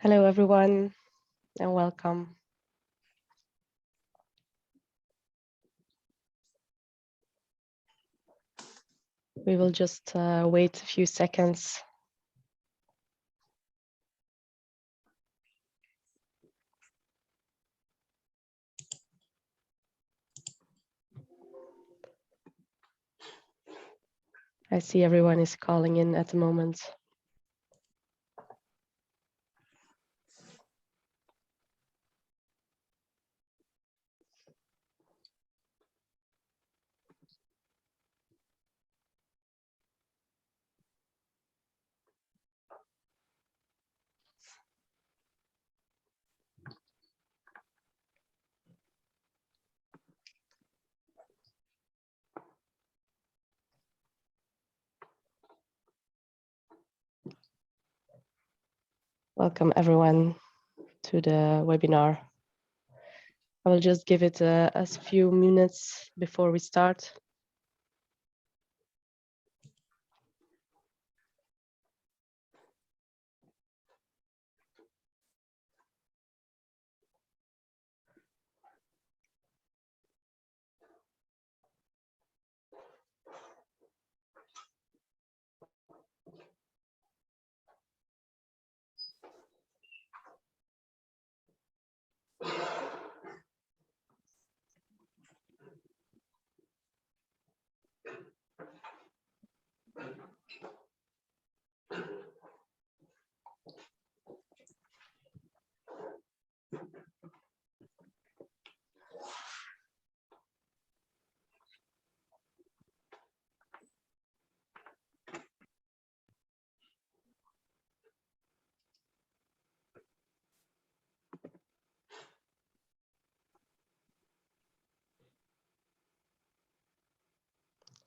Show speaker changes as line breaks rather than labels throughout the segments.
Hello, everyone, and welcome. We will just wait a few seconds. I see everyone is calling in at the moment. Welcome, everyone, to the webinar. I will just give it a few minutes before we start.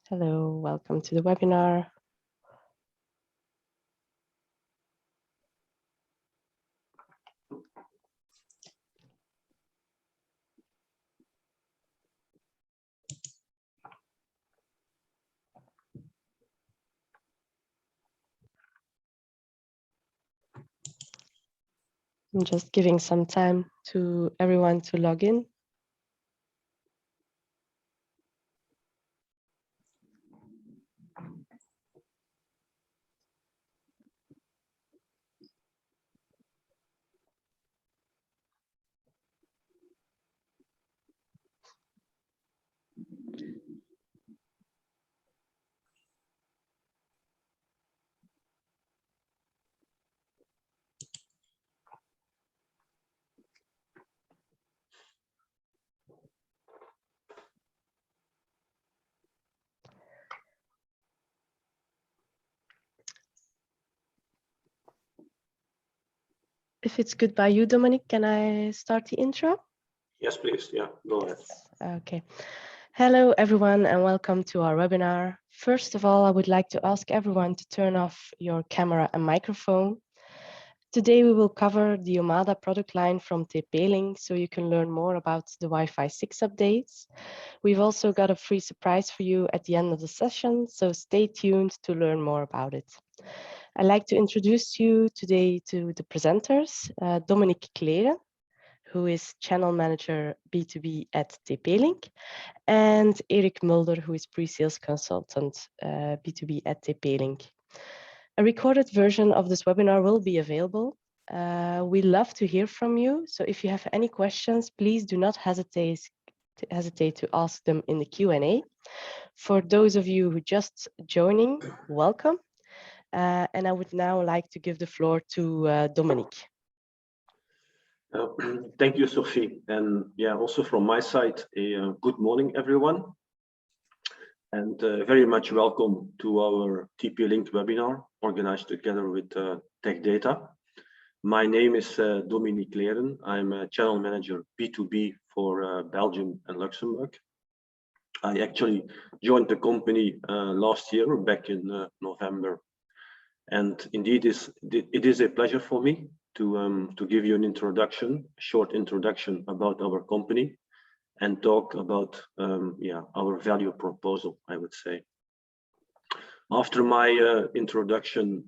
Hello, welcome to the webinar. I'm just giving some time to everyone to log in. If it's good by you, Dominic, can I start the intro?
Yes, please. Yeah, go ahead.
Okay. Hello, everyone, and welcome to our webinar. First of all, I would like to ask everyone to turn off your camera and microphone. Today, we will cover the Omada product line from TP-Link, so you can learn more about the Wi-Fi 6 updates. We've also got a free surprise for you at the end of the session, so stay tuned to learn more about it. I'd like to introduce you today to the presenters, Dominic Kleren, who is Channel Manager B2B at TP-Link, and Erik Mulder, who is Pre-Sales Consultant B2B at TP-Link. A recorded version of this webinar will be available. We love to hear from you, so if you have any questions, please do not hesitate to ask them in the Q&A. For those of you who just joining, welcome. And I would now like to give the floor to Dominic.
Thank you, Sophie. And yeah, also from my side, a good morning, everyone. And very much welcome to our TP-Link webinar organized together with Tech Data. My name is Dominic Kleren. I'm a channel manager B2B for Belgium and Luxembourg. I actually joined the company last year, back in November. And indeed, it is a pleasure for me to give you an introduction, a short introduction about our company, and talk about our value proposal, I would say. After my introduction,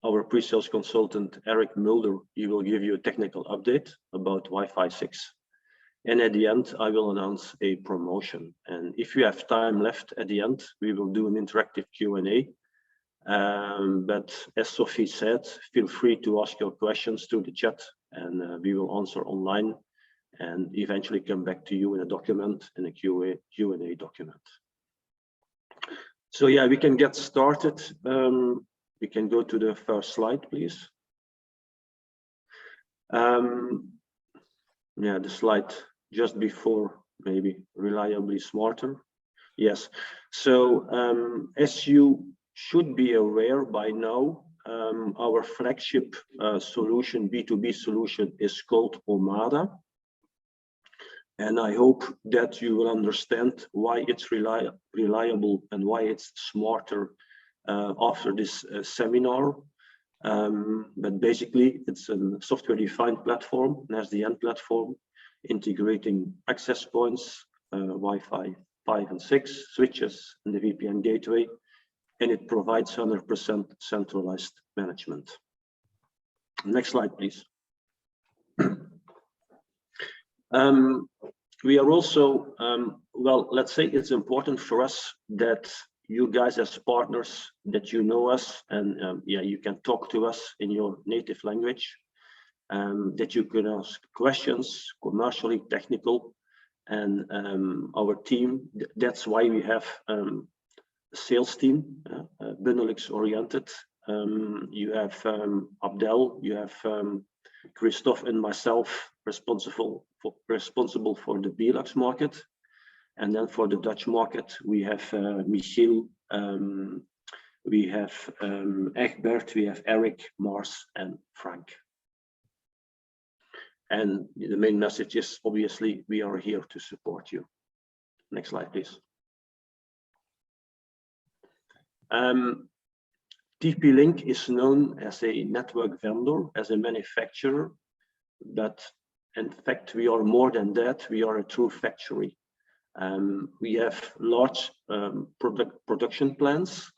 our pre-sales consultant, Eric Mulder, he will give you a technical update about Wi-Fi 6. And at the end, I will announce a promotion. And if you have time left at the end, we will do an interactive Q&A. But as Sophie said, feel free to ask your questions through the chat, and we will answer online and eventually come back to you in a document, in a Q&A document. So yeah, we can get started. We can go to the first slide, please. Yeah, the slide just before, maybe reliably smarter. Yes, so as you should be aware by now, our flagship solution, B2B solution, is called Omada. And I hope that you will understand why it's reliable and why it's smarter after this seminar. But basically, it's a software-defined platform, an SDN platform, integrating access points, Wi-Fi 5 and 6, switches, and the VPN gateway, and it provides 100% centralized management. Next slide, please. We are also, well, let's say it's important for us that you guys as partners, that you know us, and yeah, you can talk to us in your native language, that you can ask questions, commercially, technical, and our team, that's why we have a sales team, Benelux oriented. You have Abdel, you have Christophe and myself responsible for the Benelux market, and then for the Dutch market we have Michiel, we have Egbert, we have Eric, Mars, and Frank. And the main message is obviously we are here to support you. Next slide, please. TP-Link is known as a network vendor, as a manufacturer, but in fact we are more than that. We are a true factory. We have large production plants.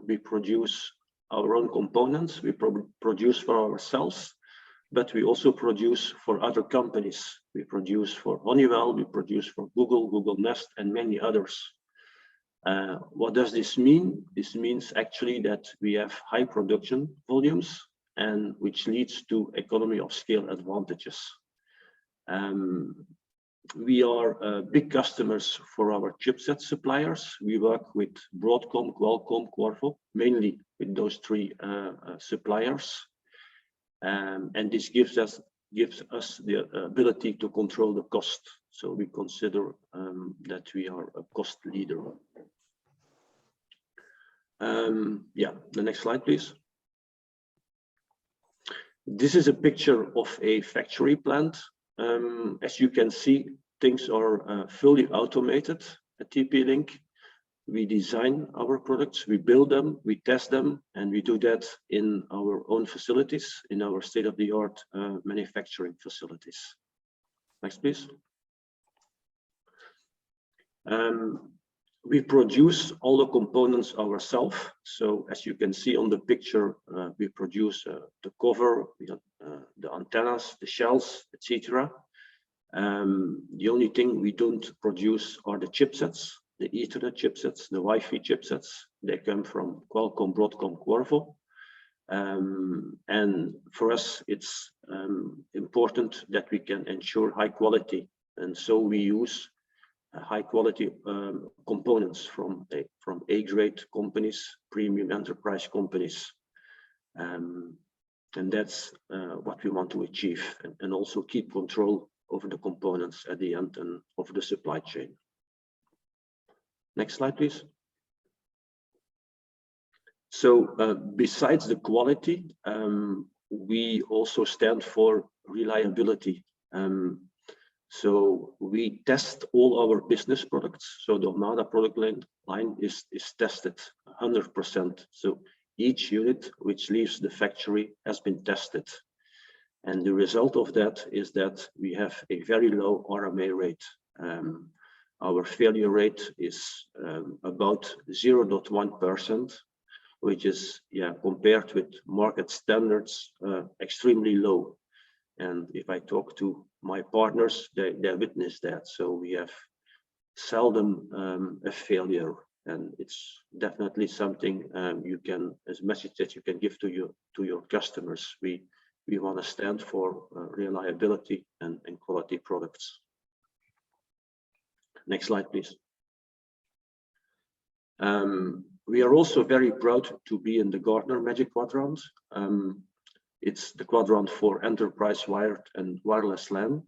We produce our own components. We produce for ourselves, but we also produce for other companies. We produce for Honeywell, we produce for Google, Google Nest, and many others. What does this mean? This means actually that we have high production volumes, and which leads to economy of scale advantages. We are big customers for our chipset suppliers. We work with Broadcom, Qualcomm, Qorvo, mainly with those three suppliers. And this gives us the ability to control the cost. So we consider that we are a cost leader. Yeah, the next slide, please. This is a picture of a factory plant. As you can see, things are fully automated at TP-Link. We design our products, we build them, we test them, and we do that in our own facilities, in our state-of-the-art manufacturing facilities. Next, please. We produce all the components ourselves. So as you can see on the picture, we produce the cover, the antennas, the shells, etc. The only thing we don't produce are the chipsets, the Ethernet chipsets, the Wi-Fi chipsets. They come from Qualcomm, Broadcom, Qorvo. And for us, it's important that we can ensure high quality. And so we use high quality components from A-grade companies, premium enterprise companies. And that's what we want to achieve, and also keep control over the components at the end and of the supply chain. Next slide, please. So besides the quality, we also stand for reliability. So we test all our business products. So the Omada product line is tested 100%. So each unit which leaves the factory has been tested. And the result of that is that we have a very low RMA rate. Our failure rate is about 0.1%. which is, compared with market standards, extremely low. And if I talk to my partners, they witness that. So we have seldom a failure, and it's definitely something you can, as a message that you can give to your customers. We want to stand for reliability and quality products. Next slide, please. We are also very proud to be in the Gartner Magic Quadrant. It's the quadrant for enterprise wired and wireless LAN.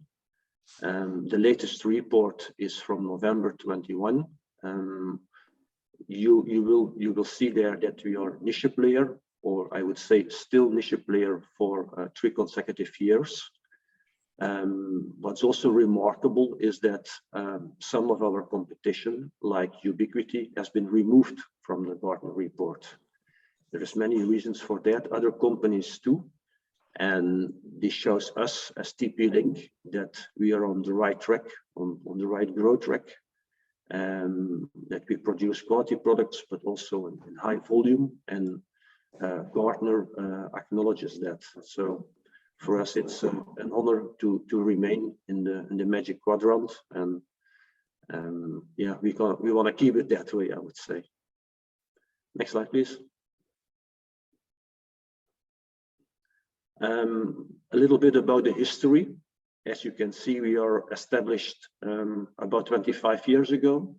The latest report is from November 21. You will see there that we are niche player, or I would say still niche player for 3 consecutive years. What's also remarkable is that some of our competition, like Ubiquiti, has been removed from the Gartner report. There is many reasons for that, other companies too. And this shows us as TP-Link that we are on the right track, on the right growth track, that we produce quality products, but also in high volume, and Gartner acknowledges that. So for us, it's an honor to remain in the Magic Quadrant, and we want to keep it that way, I would say. Next slide, please. A little bit about the history. As you can see, we are established about 25 years ago,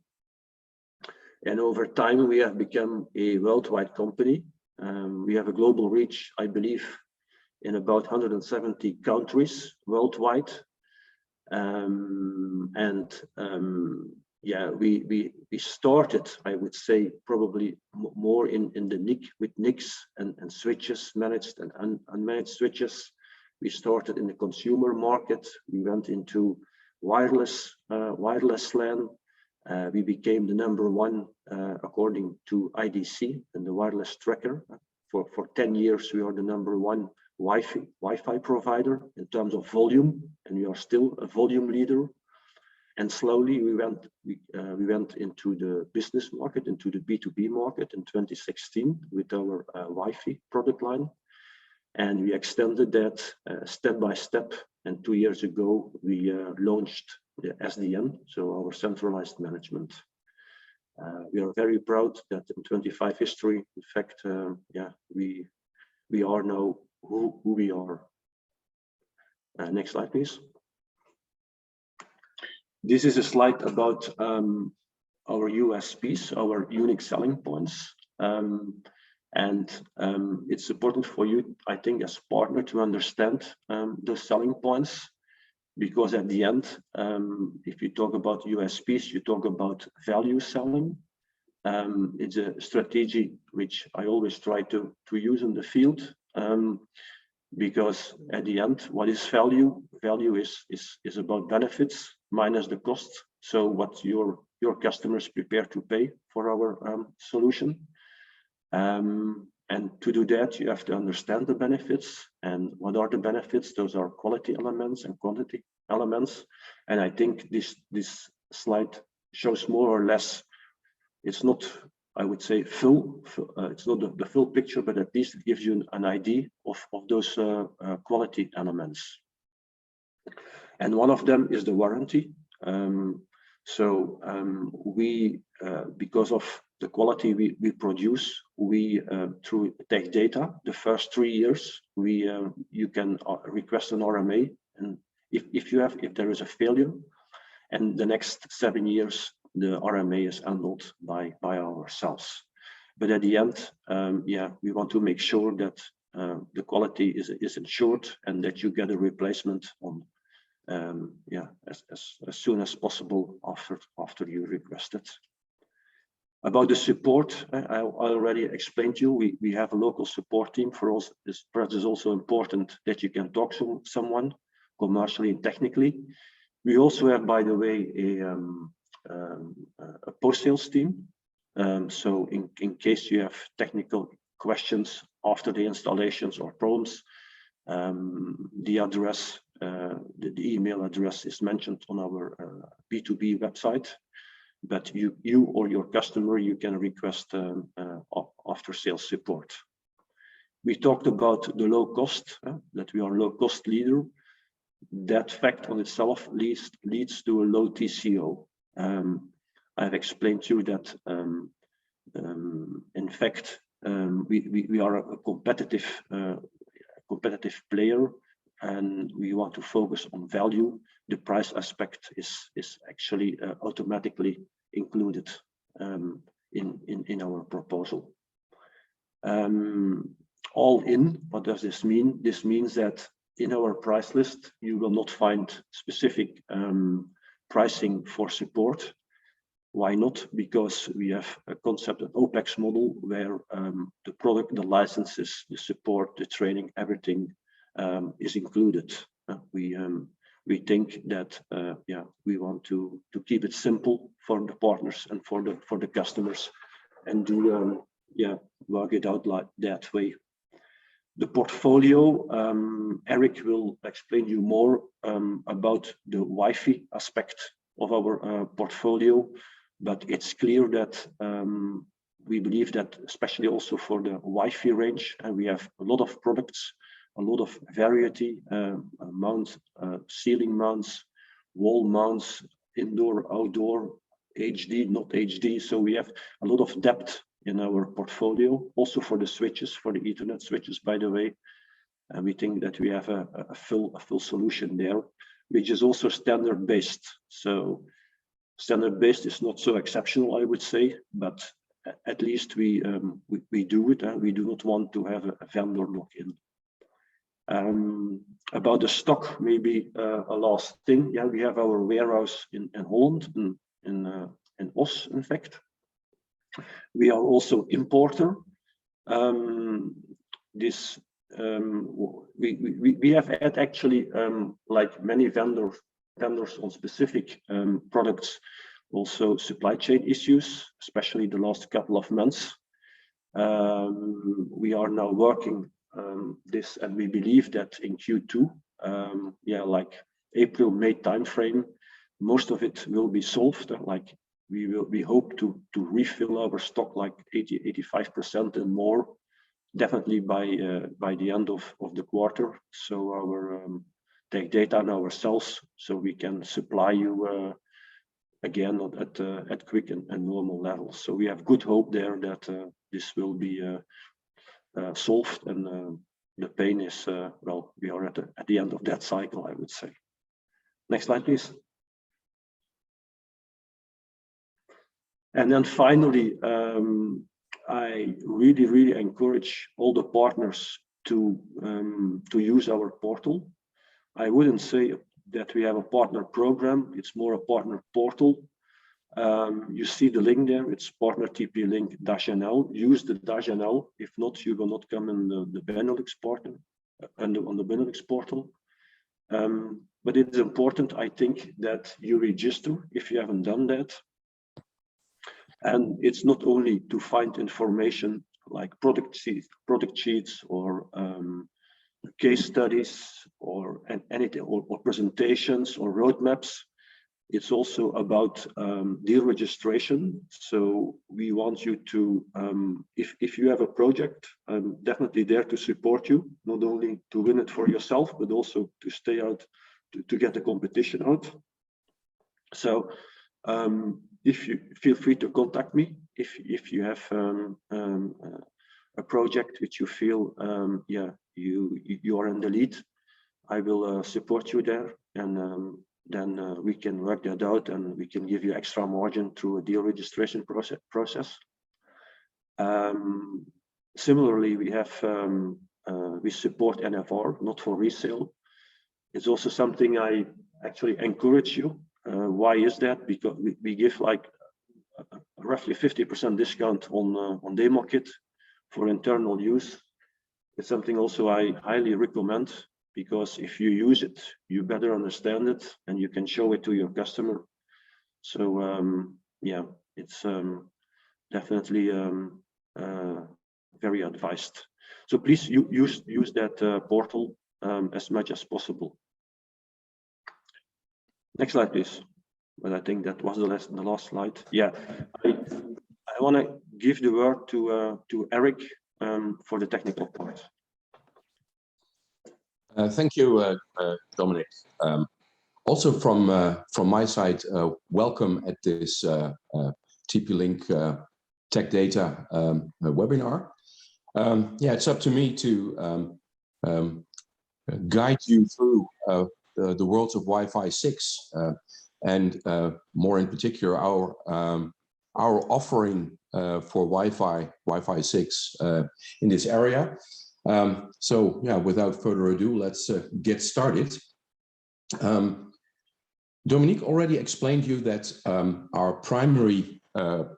and over time we have become a worldwide company. We have a global reach, I believe, in about 170 countries worldwide. We started, I would say, probably more in the NIC with NICs and switches, managed and unmanaged switches. We started in the consumer market. We went into wireless LAN. We became the #1 according to IDC and the wireless tracker. For 10 years, we are the #1 Wi-Fi provider in terms of volume, and we are still a volume leader. And slowly we went into the business market, into the B2B market in 2016 with our Wi-Fi product line. And we extended that step by step. And 2 years ago, we launched the SDN, so our centralized management. We are very proud that in 25 history, in fact, we are now who we are. Next slide, please. This is a slide about our USPs, our unique selling points. It's important for you, I think, as partner to understand those selling points, because at the end, if you talk about USPs, you talk about value selling. It's a strategy which I always try to use in the field, because at the end, what is value? Value is about benefits minus the cost. So what your customers prepare to pay for our solution. And to do that, you have to understand the benefits. And what are the benefits? Those are quality elements and quantity elements. And I think this slide shows more or less, it's not, I would say, it's not the full picture, but at least it gives you an idea of those quality elements. And one of them is the warranty. We, because of the quality we produce, we through tech data, the first 3 years, you can request an RMA, and if there is a failure, and the next 7 years the RMA is handled by ourselves. But at the end, we want to make sure that the quality is ensured and that you get a replacement on as soon as possible after you request it. About the support, I already explained to you, we have a local support team. For us, perhaps it's also important that you can talk to someone commercially and technically. We also have, by the way, a post-sales team. So in case you have technical questions after the installations or problems, the address, the email address is mentioned on our B2B website. But you or your customer, you can request after-sales support. We talked about the low cost, that we are a low-cost leader. That fact on itself leads to a low TCO. I've explained to you that, in fact, we are a competitive player, and we want to focus on value. The price aspect is actually automatically included in our proposal. All in, what does this mean? This means that in our price list, you will not find specific pricing for support. Why not? Because we have a concept, an OPEX model, where the product, the licenses, the support, the training, everything is included. We think that we want to keep it simple for the partners and for the customers, and do work it out like that way. The portfolio, Eric will explain you more about the Wi-Fi aspect of our portfolio, but it's clear that we believe that, especially also for the Wi-Fi range, and we have a lot of products, a lot of variety, mounts, ceiling mounts, wall mounts, indoor, outdoor, HD, not HD. So we have a lot of depth in our portfolio, also for the switches, for the Ethernet switches, by the way. And we think that we have a full solution there, which is also standard-based. So standard-based is not so exceptional, I would say, but at least we do it, and we do not want to have a vendor lock-in. About the stock, maybe a last thing. Yeah, we have our warehouse in Holland, in Os, in fact. We are also importer. We have had actually, like many vendors on specific products, also supply chain issues, especially the last couple of months. We are now working this, and we believe that in Q2, like April, May timeframe, most of it will be solved. Like we hope to refill our stock like 80-85% and more, definitely by the end of the quarter. So our take data on ourselves, so we can supply you again at quick and normal levels. So we have good hope there that this will be solved, and the pain is well, we are at the end of that cycle, I would say. Next slide, please. And then finally, I really encourage all the partners to use our portal. I wouldn't say that we have a partner program, it's more a partner portal. You see the link there, it's partner TP-Link-NL. Use the -NL. If not, you will not come in the Benelux portal, on the Benelux portal. But it's important, I think, that you register if you haven't done that. And it's not only to find information like product sheets or case studies or anything, or presentations or roadmaps. It's also about deal registration. So we want you to, if you have a project, I'm definitely there to support you, not only to win it for yourself, but also to stay out, to get the competition out. So if you feel free to contact me, if you have a project which you feel you are in the lead, I will support you there, and then we can work that out, and we can give you extra margin through a deal registration process. Similarly, we have we support NFR, not for resale. It's also something I actually encourage you. Why is that? Because we give like roughly 50% discount on demo kit for internal use. It's something also I highly recommend, because if you use it, you better understand it and you can show it to your customer. So yeah, it's definitely very advised. So please use that portal as much as possible. Next slide, please. But I think that was the last slide. Yeah, I want to give the word to Eric for the technical part.
Thank you, Dominic. Also from my side, welcome at this TP-Link Tech Data webinar. Yeah, it's up to me to guide you through the worlds of Wi-Fi 6 and more in particular our offering for Wi-Fi 6 in this area. So yeah, without further ado, let's get started. Dominique already explained you that our primary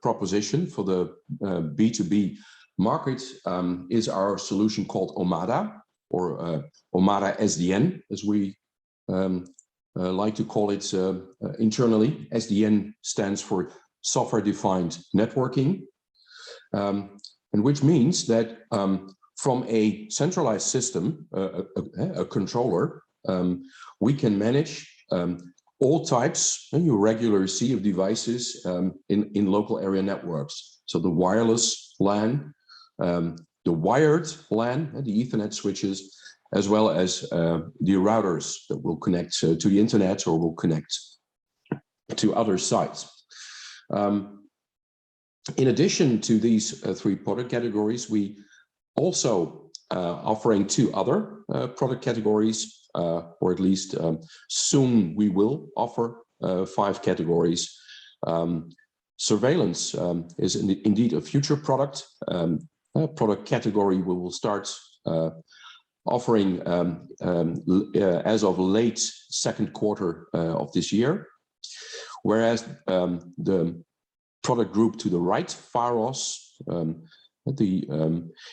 proposition for the B2B market is our solution called Omada, or Omada SDN, as we like to call it internally. SDN stands for Software-Defined Networking, and which means that from a centralized system, a controller, we can manage all types, you regularly see, of devices in local area networks. So the wireless LAN, the wired LAN, the Ethernet switches, as well as the routers that will connect to the internet or will connect to other sites. In addition to these three product categories, we also offering two other product categories, or at least soon we will offer 5 categories. Surveillance is indeed a future product category we will start offering as of late second quarter of this year, whereas the product group to the right, Pharos,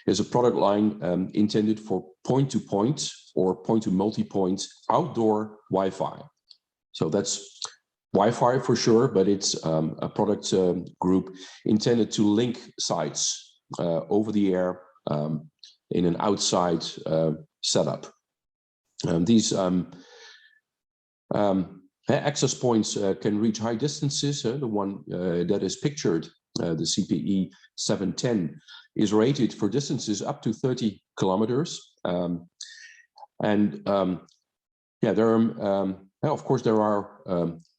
is a product line intended for point-to-point or point-to-multipoint outdoor Wi-Fi. So that's Wi-Fi for sure, but it's a product group intended to link sites over the air in an outside setup. These access points can reach high distances. The one that is pictured, the CPE 710, is rated for distances up to 30 kilometers. Yeah, there are, of course, there are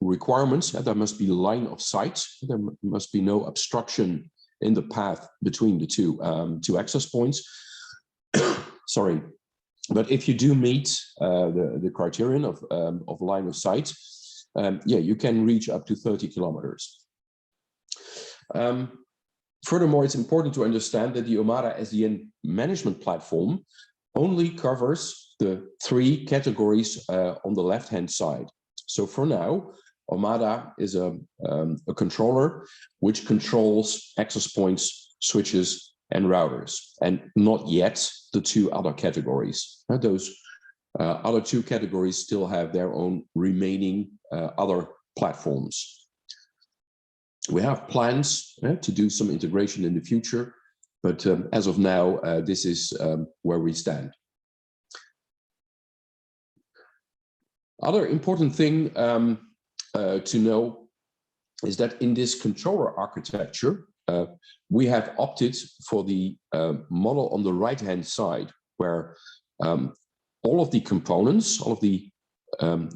requirements. There must be line of sight. There must be no obstruction in the path between the two access points. Sorry, but if you do meet the criterion of line of sight, yeah, you can reach up to 30 kilometers. Furthermore, it's important to understand that the Omada SDN management platform only covers the 3 categories on the left-hand side. So for now, Omada is a controller which controls access points, switches, and routers, and not yet the 2 other categories. Those other 2 categories still have their own remaining other platforms. We have plans to do some integration in the future, but as of now, this is where we stand. Other important thing to know is that in this controller architecture, we have opted for the model on the right-hand side, where all of the components, all of the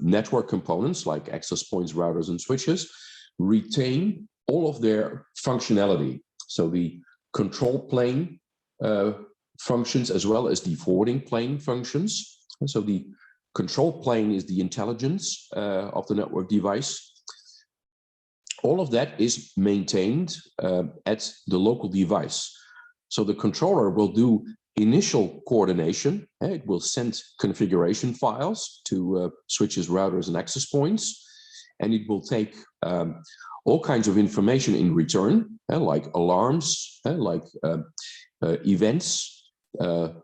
network components like access points, routers, and switches retain all of their functionality. So the control plane functions as well as the forwarding plane functions. And so the control plane is the intelligence of the network device. All of that is maintained at the local device. So the controller will do initial coordination. It will send configuration files to switches, routers, and access points. And it will take all kinds of information in return, like alarms, like events,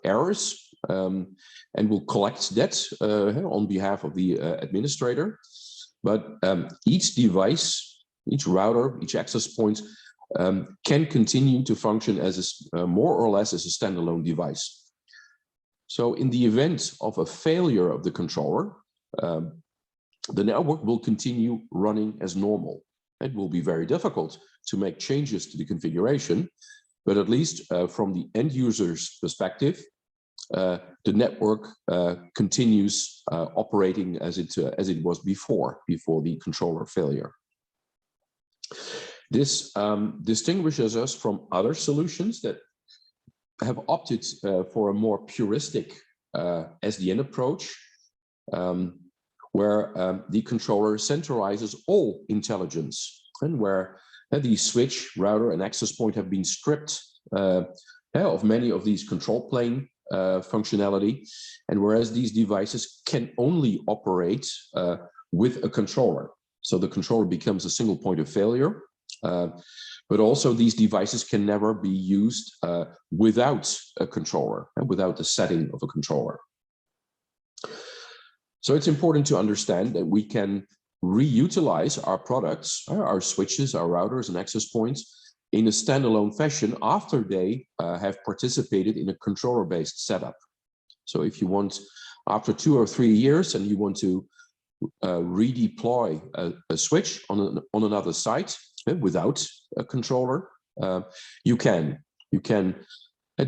errors, and will collect that on behalf of the administrator. But each device, each router, each access point can continue to function as a, more or less as a standalone device. So in the event of a failure of the controller, the network will continue running as normal. It will be very difficult to make changes to the configuration, but at least from the end user's perspective, the network continues operating as it was before the controller failure. This distinguishes us from other solutions that have opted for a more puristic SDN approach, where the controller centralizes all intelligence, and where the switch, router, and access point have been stripped of many of these control plane functionality, and whereas these devices can only operate with a controller. So the controller becomes a single point of failure, but also these devices can never be used without a controller and without the setting of a controller. So it's important to understand that we can reutilize our products, our switches, our routers and access points in a standalone fashion after they have participated in a controller-based setup. So if you want, after 2 or 3 years, and you want to redeploy a switch on another site without a controller, you can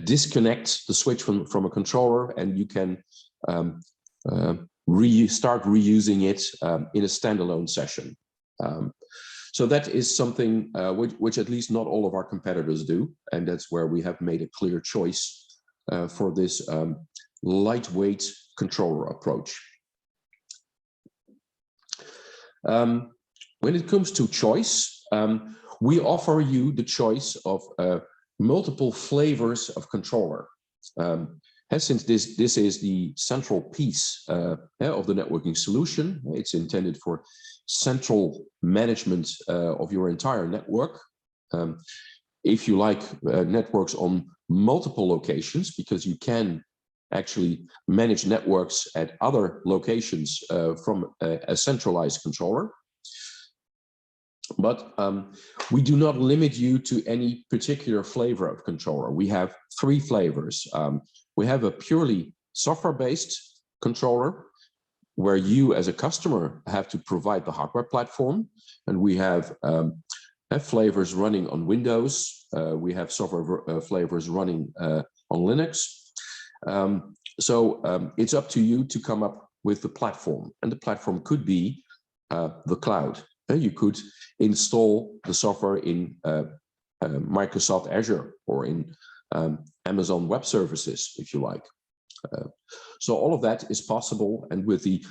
disconnect the switch from a controller, and you can start reusing it in a standalone session. So that is something which at least not all of our competitors do, and that's where we have made a clear choice for this lightweight controller approach. When it comes to choice, we offer you the choice of multiple flavors of controller. Since this is the central piece of the networking solution, it's intended for central management of your entire network. If you like networks on multiple locations, because you can actually manage networks at other locations from a centralized controller. But we do not limit you to any particular flavor of controller. We have 3 flavors. We have a purely software-based controller, where you as a customer have to provide the hardware platform. And we have flavors running on Windows. We have software flavors running on Linux. So it's up to you to come up with the platform. And the platform could be the cloud. You could install the software in Microsoft Azure or in Amazon Web Services, if you like. So all of that is possible, and with the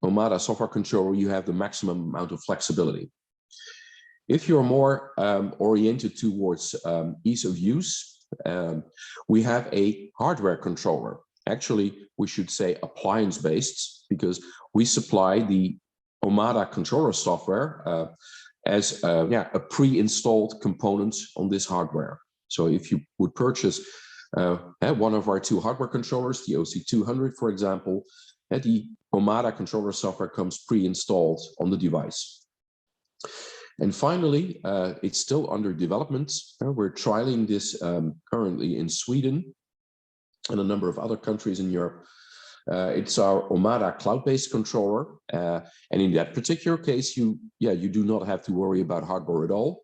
Omada software controller, you have the maximum amount of flexibility. If you're more oriented towards ease of use, we have a hardware controller. Actually, we should say appliance-based, because we supply the Omada controller software as a pre-installed component on this hardware. So if you would purchase one of our 2 hardware controllers, the OC200, for example, the Omada controller software comes pre-installed on the device. And finally, it's still under development. We're trialing this currently in Sweden and a number of other countries in Europe. It's our Omada cloud-based controller, and in that particular case, you do not have to worry about hardware at all,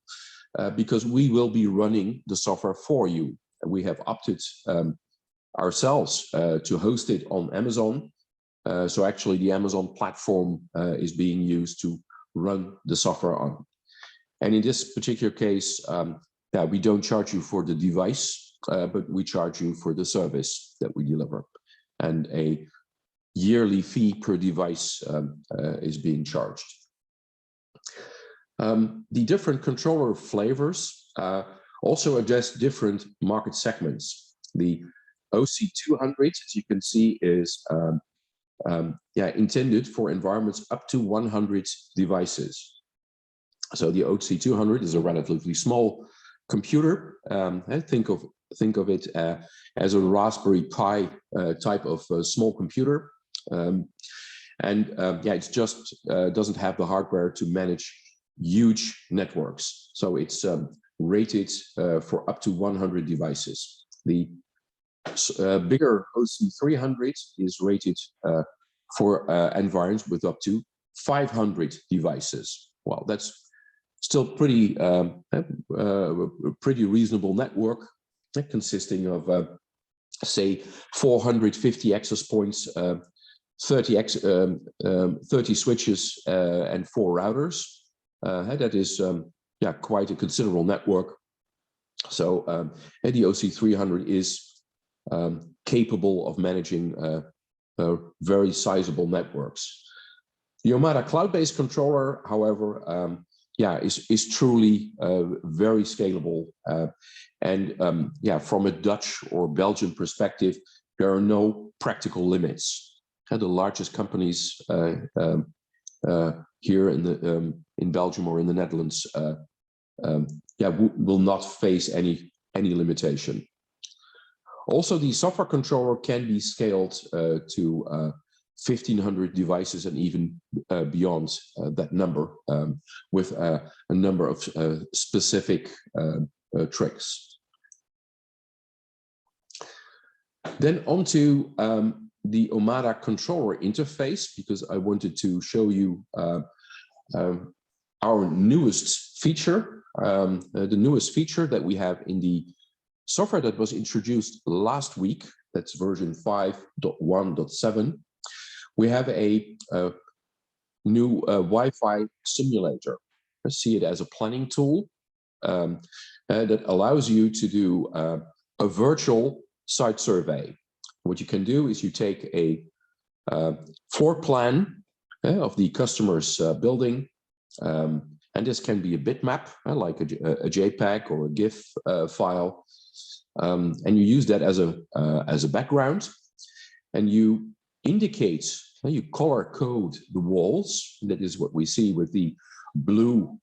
because we will be running the software for you. And we have opted ourselves to host it on Amazon. So actually, the Amazon platform is being used to run the software on. And in this particular case, we don't charge you for the device, but we charge you for the service that we deliver. And a yearly fee per device is being charged. The different controller flavors also address different market segments. The OC200, as you can see, is intended for environments up to 100 devices. So the OC200 is a relatively small computer. Think of it as a Raspberry Pi type of small computer. It just doesn't have the hardware to manage huge networks. So it's rated for up to 100 devices. The bigger OC300 is rated for environments with up to 500 devices. Well, that's still pretty pretty reasonable network, consisting of say 450 access points, 30 switches, and 4 routers. That is yeah, quite a considerable network. So the OC300 is capable of managing very sizable networks. The Omada cloud-based controller, however, yeah, is truly very scalable. And yeah, from a Dutch or Belgian perspective, there are no practical limits. The largest companies here in Belgium or in the Netherlands, yeah, will not face any limitation. Also, the software controller can be scaled to 1,500 devices and even beyond that number, with a number of specific tricks. Then on to the Omada controller interface, because I wanted to show you our newest feature, the newest feature that we have in the software that was introduced last week. That's version 5.1.7. We have a new Wi-Fi simulator. I see it as a planning tool that allows you to do a virtual site survey. What you can do is you take a floor plan of the customer's building, and this can be a bitmap, like a JPEG or a GIF file, and you use that as a background, and you indicate, you color code the walls. That is what we see with the blue,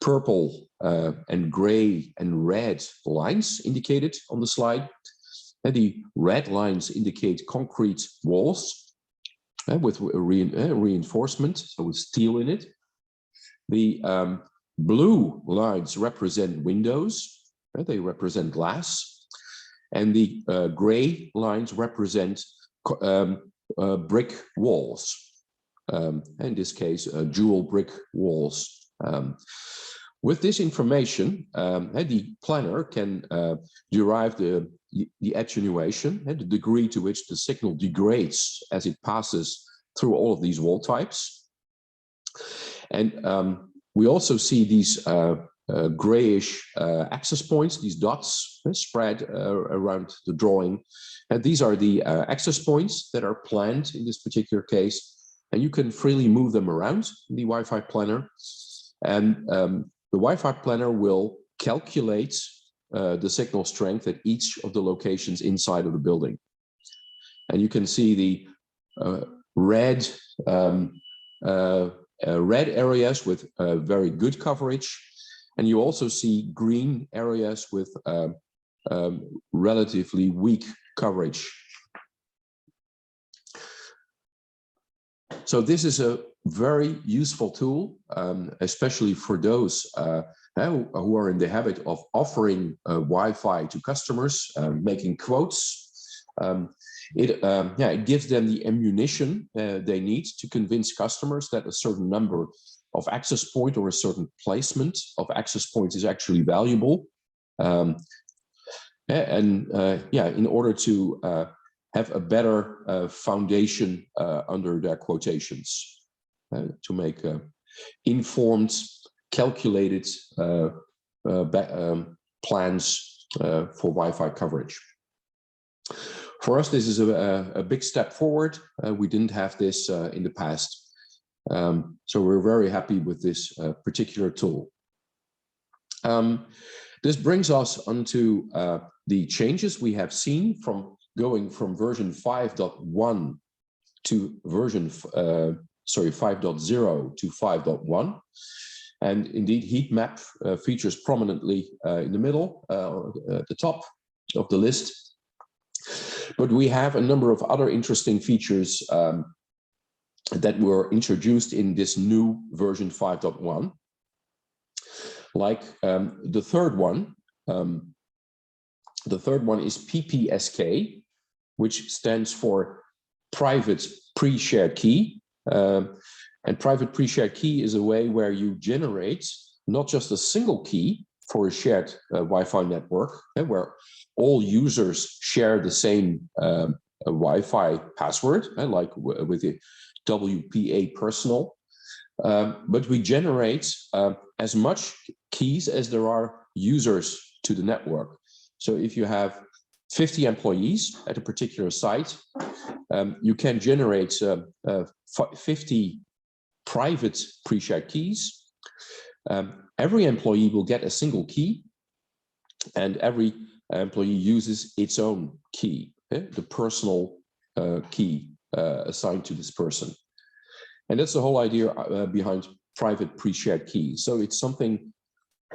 purple, and gray and red lines indicated on the slide. And the red lines indicate concrete walls with reinforcement, so with steel in it. The blue lines represent windows, they represent glass, and the gray lines represent brick walls. In this case, dual brick walls. With this information, the planner can derive the attenuation, the degree to which the signal degrades as it passes through all of these wall types. And we also see these grayish access points, these dots spread around the drawing. And these are the access points that are planned in this particular case. And you can freely move them around in the Wi-Fi planner. And the Wi-Fi planner will calculate the signal strength at each of the locations inside of the building. And you can see the red areas with very good coverage. And you also see green areas with relatively weak coverage. So this is a very useful tool, especially for those who are in the habit of offering Wi-Fi to customers, making quotes. It gives them the ammunition they need to convince customers that a certain number of access point or a certain placement of access points is actually valuable. In order to have a better foundation under their quotations, to make informed, calculated plans for Wi-Fi coverage. For us, this is a big step forward. We didn't have this in the past. So we're very happy with this particular tool. This brings us onto the changes we have seen from going from version 5.1 to version 5.0 to 5.1. And indeed, heat map features prominently in the middle, at the top of the list. But we have a number of other interesting features that were introduced in this new version 5.1. Like the third one. The third one is PPSK, which stands for Private Pre-Shared Key. And private pre-shared key is a way where you generate not just a single key for a shared Wi-Fi network, where all users share the same Wi-Fi password, like with the WPA personal, but we generate as much keys as there are users to the network. So if you have 50 employees at a particular site, you can generate 50 private pre-shared keys. Every employee will get a single key, and every employee uses its own key, the personal key assigned to this person. And that's the whole idea behind private pre-shared keys. So it's something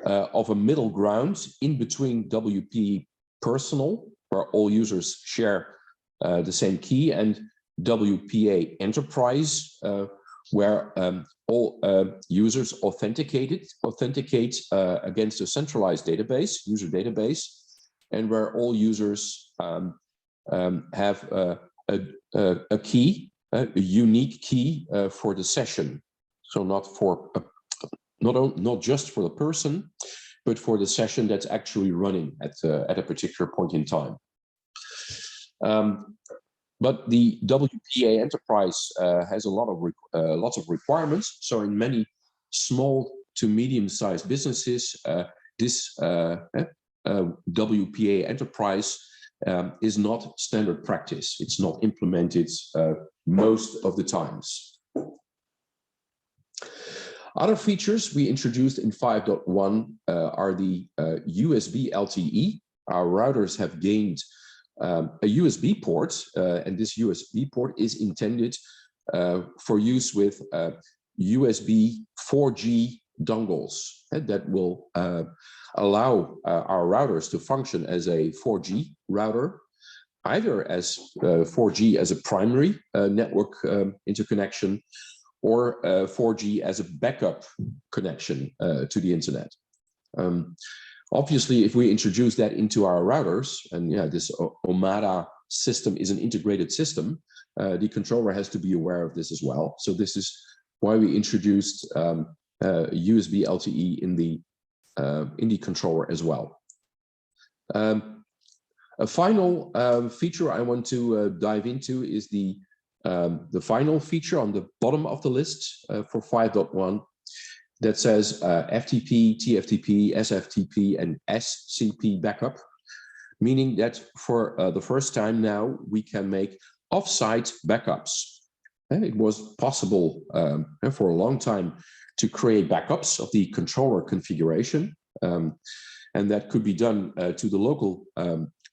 of a middle ground in between WP personal, where all users share the same key, and WPA enterprise, where all users authenticate against a centralized database, user database, and where all users have a key, a unique key for the session. So not just for the person, but for the session that's actually running at a particular point in time. But the WPA enterprise has a lot of lots of requirements. So in many small to medium-sized businesses, this WPA enterprise is not standard practice. It's not implemented most of the times. Other features we introduced in 5.1 are the USB LTE. Our routers have gained a USB port, and this USB port is intended for use with USB 4G dongles that will allow our routers to function as a 4G router, either as 4G as a primary network interconnection, or 4G as a backup connection to the internet. Obviously, if we introduce that into our routers, and yeah, this Omada system is an integrated system, the controller has to be aware of this as well. So this is why we introduced USB LTE in the controller as well. A final feature I want to dive into is the final feature on the bottom of the list for 5.1 that says FTP, TFTP, SFTP, and SCP backup, meaning that for the first time now we can make offsite backups. And it was possible for a long time to create backups of the controller configuration, and that could be done to the local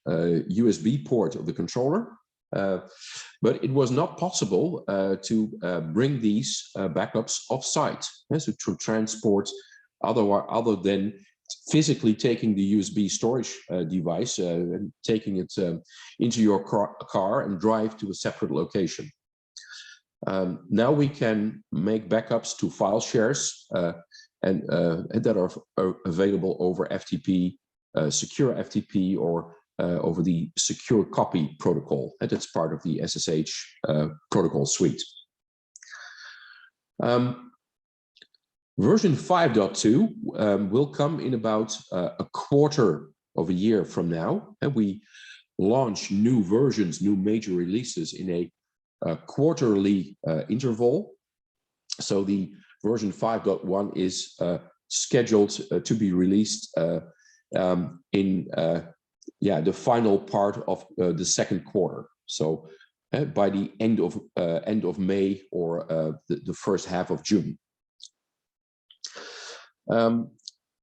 USB port of the controller. But it was not possible to bring these backups off-site, so to transport other than physically taking the USB storage device and taking it into your car and drive to a separate location. Now we can make backups to file shares and that are available over FTP, secure FTP, or over the secure copy protocol. That's part of the SSH protocol suite. Version 5.2 will come in about a quarter of a year from now, and we launch new versions, new major releases in a quarterly interval. So the version 5.1 is scheduled to be released in the final part of the second quarter. So by the end of May or the first half of June.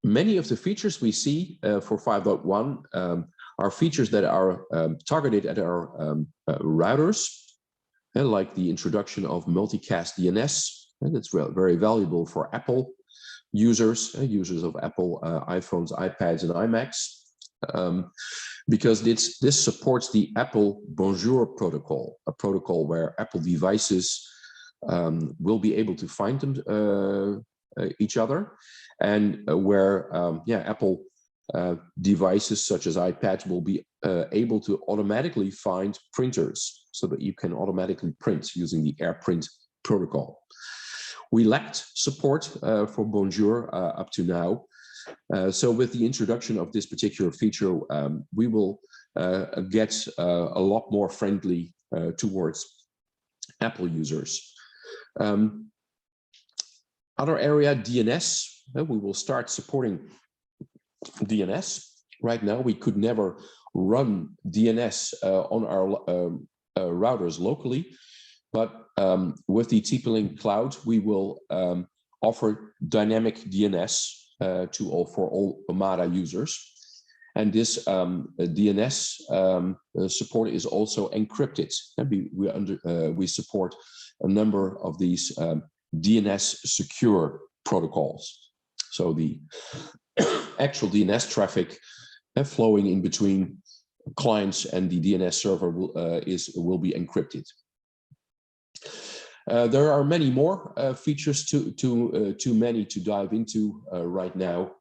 Many of the features we see for 5.1 are features that are targeted at our routers, like the introduction of multicast DNS, and it's very valuable for Apple users, users of Apple iPhones, iPads, and iMacs, because this supports the Apple Bonjour protocol, a protocol where Apple devices will be able to find them each other, and where Apple devices such as iPads will be able to automatically find printers, so that you can automatically print using the AirPrint protocol. We lacked support for Bonjour up to now. So with the introduction of this particular feature, we will get a lot more friendly towards Apple users. Other area, DNS, we will start supporting DNS. Right now, we could never run DNS on our routers locally, but with the TP-Link Cloud, we will offer dynamic DNS for all Omada users. And this DNS support is also encrypted. And we support a number of these DNS secure protocols. So the actual DNS traffic flowing in between clients and the DNS server will be encrypted. There are many more features, too many to dive into right now.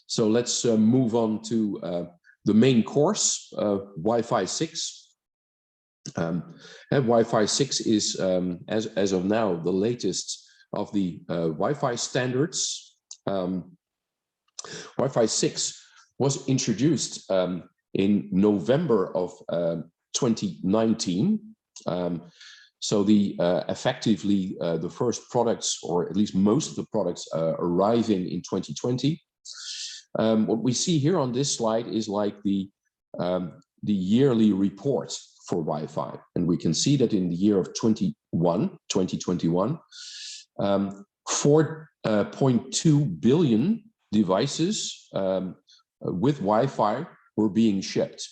So let's move on to the main course, Wi-Fi 6. And Wi-Fi 6 is, as of now, the latest of the Wi-Fi standards. Wi-Fi 6 was introduced in November of 2019. So effectively the first products, or at least most of the products, arriving in 2020. What we see here on this slide is like the yearly report for Wi-Fi, and we can see that in the year of 2021, 4.2 billion devices with Wi-Fi were being shipped,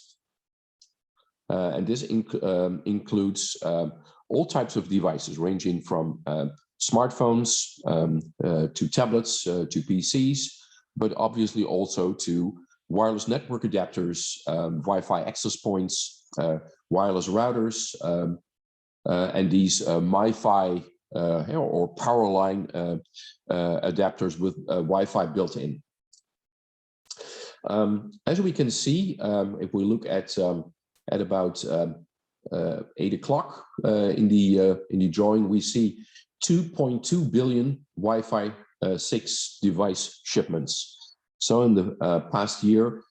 and this includes all types of devices, ranging from smartphones to tablets to PCs, but obviously also to wireless network adapters, Wi-Fi access points, wireless routers, and these MiFi or power line adapters with Wi-Fi built in. As we can see, if we look at about 8 o'clock in the drawing, we see 2.2 billion Wi-Fi 6 device shipments. So in the past year,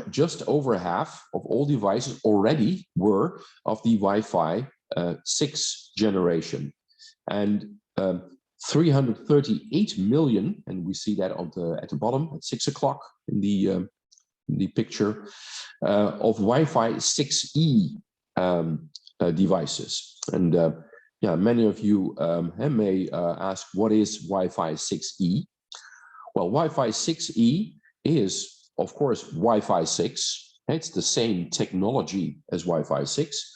just over half of all devices already were of the Wi-Fi 6 generation, and 338 million, and we see that at the bottom at 6 o'clock in the picture, of Wi-Fi 6E devices. And yeah, many of you may ask, what is Wi-Fi 6E? Well, Wi-Fi 6E is, of course, Wi-Fi 6. It's the same technology as Wi-Fi 6,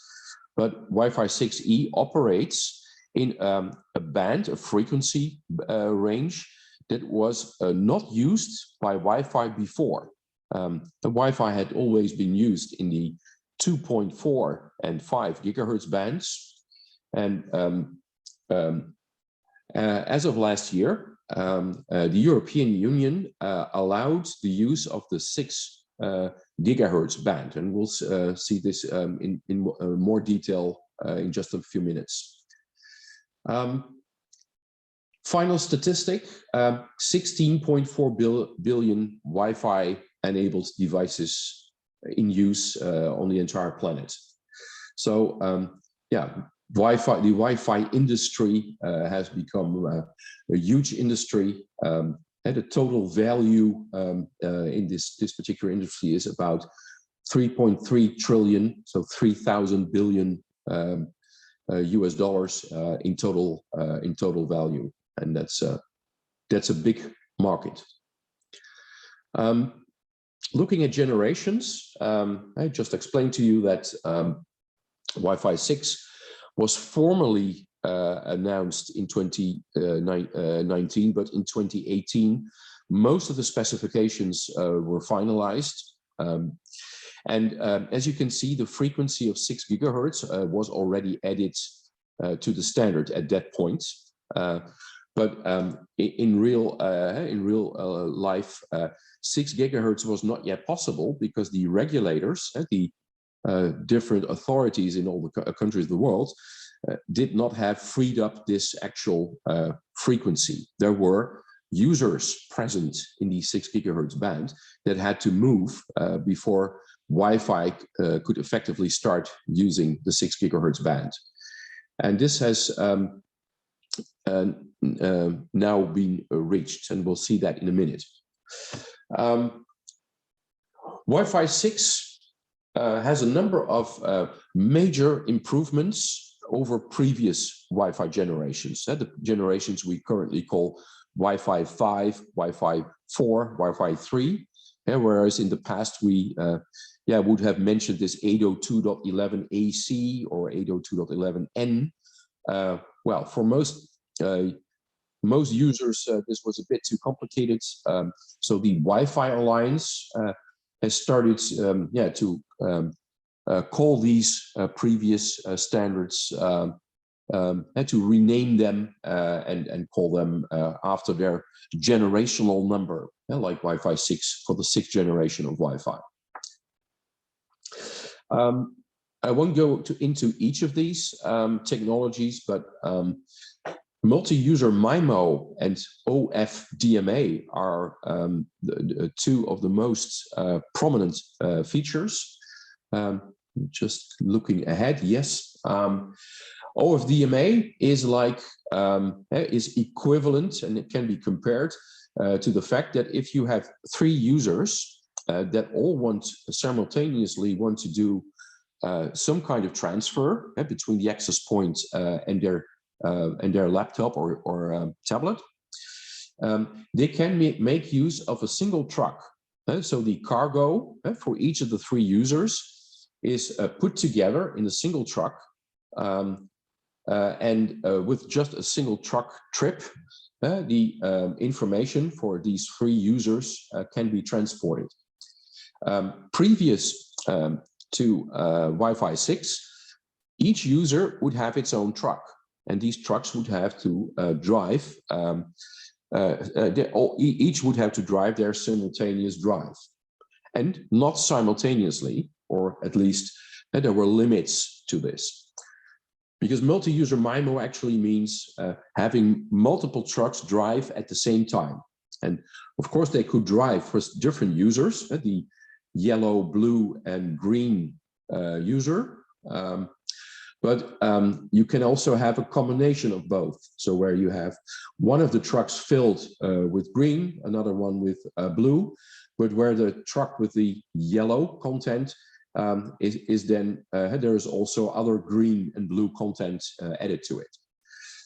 but Wi-Fi 6E operates in a band, a frequency range that was not used by Wi-Fi before. The Wi-Fi had always been used in the 2.4 and 5 gigahertz bands, and as of last year, the European Union allowed the use of the 6 gigahertz band, and we'll see this in more detail in just a few minutes. Final statistic, 16.4 billion Wi-Fi enabled devices in use on the entire planet. So yeah, the Wi-Fi industry has become a huge industry, and the total value in this particular industry is about 3.3 trillion, so 3,000 billion US dollars in total value, and that's a big market. Looking at generations, I just explained to you that Wi-Fi 6 was formally announced in 2019, but in 2018, most of the specifications were finalized. And as you can see, the frequency of 6 gigahertz was already added to the standard at that point. But in real life, 6 gigahertz was not yet possible because the regulators, the different authorities in all the countries of the world, did not have freed up this actual frequency. There were users present in the 6 gigahertz band that had to move before Wi-Fi could effectively start using the 6 gigahertz band. And this has now been reached, and we'll see that in a minute. Wi-Fi 6 has a number of major improvements over previous Wi-Fi generations. The generations we currently call Wi-Fi 5, Wi-Fi 4, Wi-Fi 3, whereas in the past we would have mentioned this 802.11 AC or 802.11n. Well, for most users, this was a bit too complicated. So the Wi-Fi Alliance has started to call these previous standards and to rename them and call them after their generational number, like Wi-Fi 6 for the 6th generation of Wi-Fi. I won't go into each of these technologies, but multi-user MIMO and OFDMA are two of the most prominent features. Just looking ahead, yes. OFDMA is like is equivalent, and it can be compared to the fact that if you have 3 users that all simultaneously want to do some kind of transfer between the access point and their laptop or tablet, they can make use of a single truck. So the cargo for each of the 3 users is put together in a single truck, and with just a single truck trip, the information for these 3 users can be transported. Previous to Wi-Fi 6, each user would have its own truck, and these trucks would have to drive. Each would have to drive their simultaneous drive, and not simultaneously, or at least there were limits to this. Because multi-user MIMO actually means having multiple trucks drive at the same time. And of course, they could drive for different users, the yellow, blue, and green user. But you can also have a combination of both. So where you have one of the trucks filled with green, another one with blue, but where the truck with the yellow content is then, there is also other green and blue content added to it.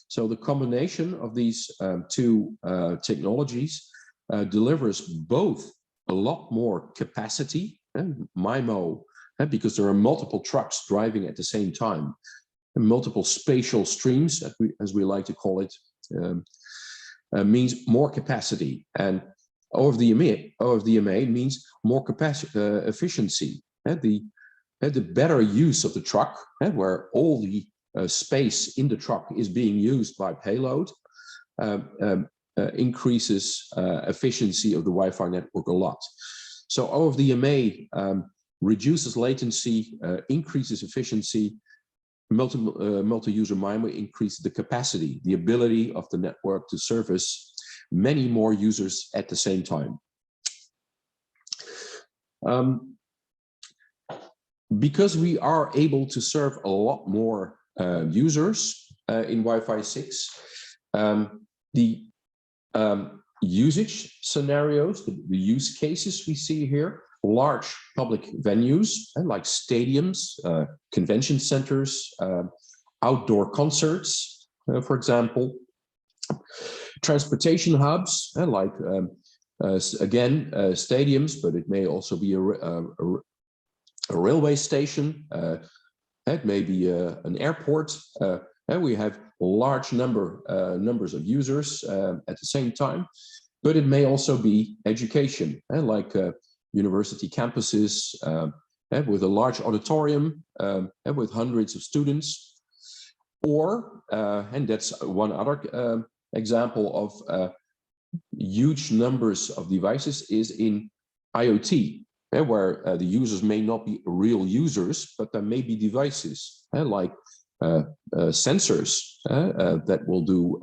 So the combination of these two technologies delivers both a lot more capacity, MIMO, because there are multiple trucks driving at the same time, and multiple spatial streams, as we like to call it, means more capacity. And OFDMA means more capacity, efficiency. The better use of the truck, where all the space in the truck is being used by payload, increases efficiency of the Wi-Fi network a lot. So OFDMA reduces latency, increases efficiency. Multi-user MIMO increases the capacity, the ability of the network to service many more users at the same time. Because we are able to serve a lot more users in Wi-Fi 6, the usage scenarios, the use cases we see here, large public venues like stadiums, convention centers, outdoor concerts, for example, transportation hubs like again stadiums, but it may also be a railway station, it may be an airport, and we have large numbers of users at the same time, but it may also be education, like university campuses with a large auditorium with hundreds of students, or, and that's one other example of huge numbers of devices is in IoT, where the users may not be real users, but there may be devices like sensors that will do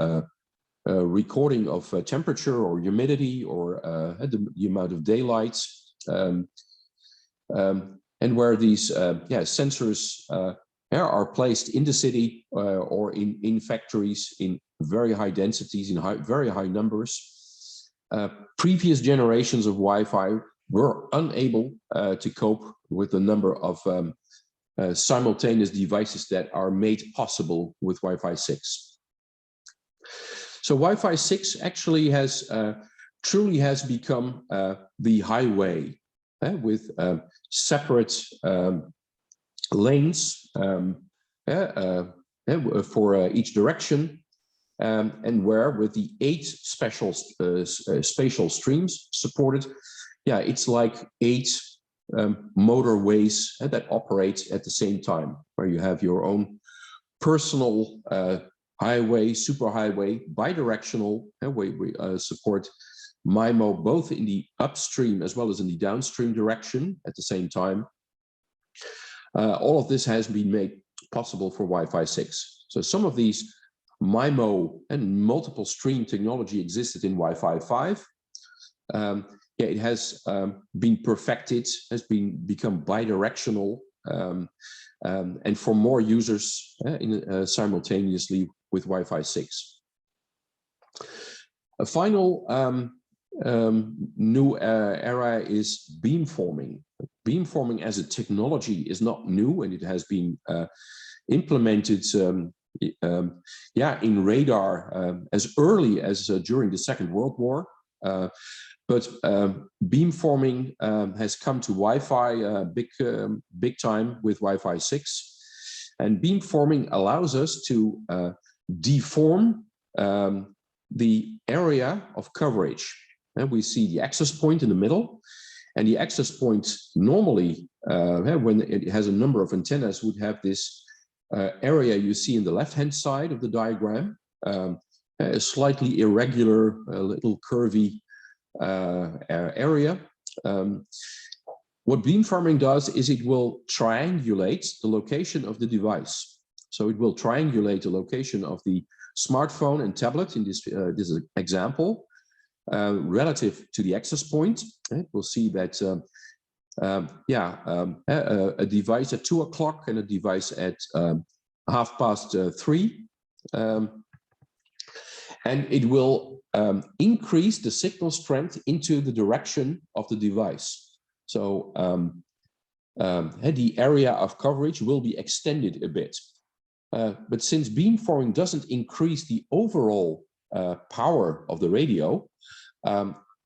recording of temperature or humidity or the amount of daylight, and where these sensors are placed in the city or in factories in very high densities, in very high numbers. Previous generations of Wi-Fi were unable to cope with the number of simultaneous devices that are made possible with Wi-Fi 6. So Wi-Fi 6 actually has truly has become the highway with separate lanes for each direction, and where with the 8 special spatial streams supported, it's like 8 motorways that operate at the same time, where you have your own personal highway, superhighway, bidirectional. We support MIMO both in the upstream as well as in the downstream direction at the same time. All of this has been made possible for Wi-Fi 6. So some of these MIMO and multiple stream technology existed in Wi-Fi 5. It has been perfected, has become bidirectional, and for more users simultaneously with Wi-Fi 6. A final new era is beamforming. Beamforming as a technology is not new, and it has been implemented in radar as early as during the Second World War. But beamforming has come to Wi-Fi big time with Wi-Fi 6. And beamforming allows us to deform the area of coverage. And we see the access point in the middle. And the access point normally, when it has a number of antennas, would have this area you see in the left-hand side of the diagram, a slightly irregular, little curvy area. What beamforming does is it will triangulate the location of the device. So it will triangulate the location of the smartphone and tablet in this example relative to the access point. We'll see that a device at 2 o'clock and a device at 3:30. And it will increase the signal strength into the direction of the device. So the area of coverage will be extended a bit. But since beamforming doesn't increase the overall power of the radio,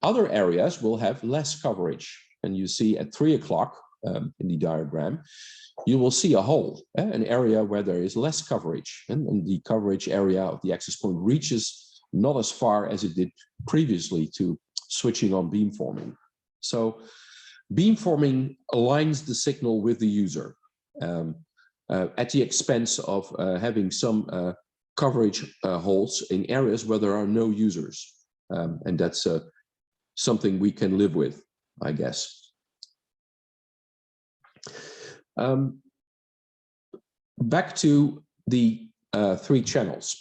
other areas will have less coverage. And you see at 3 o'clock in the diagram, you will see a hole, an area where there is less coverage. And the coverage area of the access point reaches not as far as it did previously to switching on beamforming. So beamforming aligns the signal with the user at the expense of having some coverage holes in areas where there are no users. And that's something we can live with, I guess. Back to the 3 channels.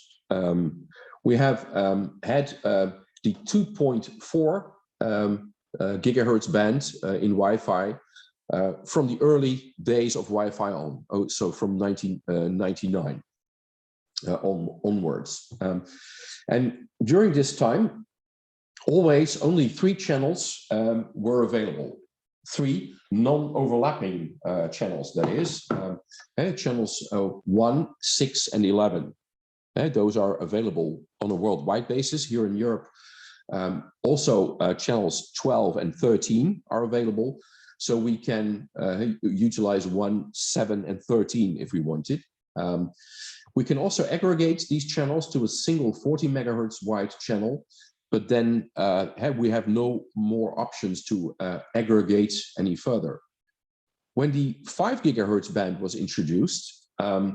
We have had the 2.4 gigahertz band in Wi-Fi from the early days of Wi-Fi on, so from 1999 onwards. And during this time, always only 3 channels were available. 3 non-overlapping channels, that is, channels 1, 6, and 11. Those are available on a worldwide basis. Here in Europe, also channels 12 and 13 are available. So we can utilize 1, 7, and 13 if we wanted. We can also aggregate these channels to a single 40 megahertz wide channel, but then we have no more options to aggregate any further. When the 5 gigahertz band was introduced, a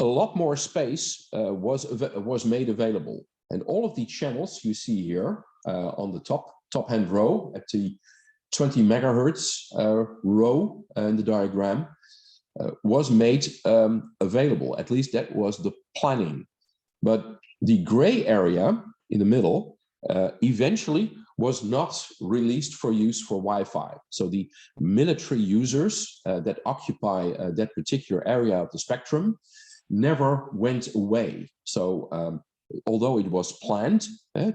lot more space was made available, and all of the channels you see here on the top hand row at the 20 megahertz row in the diagram was made available. At least that was the planning. But the gray area in the middle eventually was not released for use for Wi-Fi. So the military users that occupy that particular area of the spectrum never went away. So although it was planned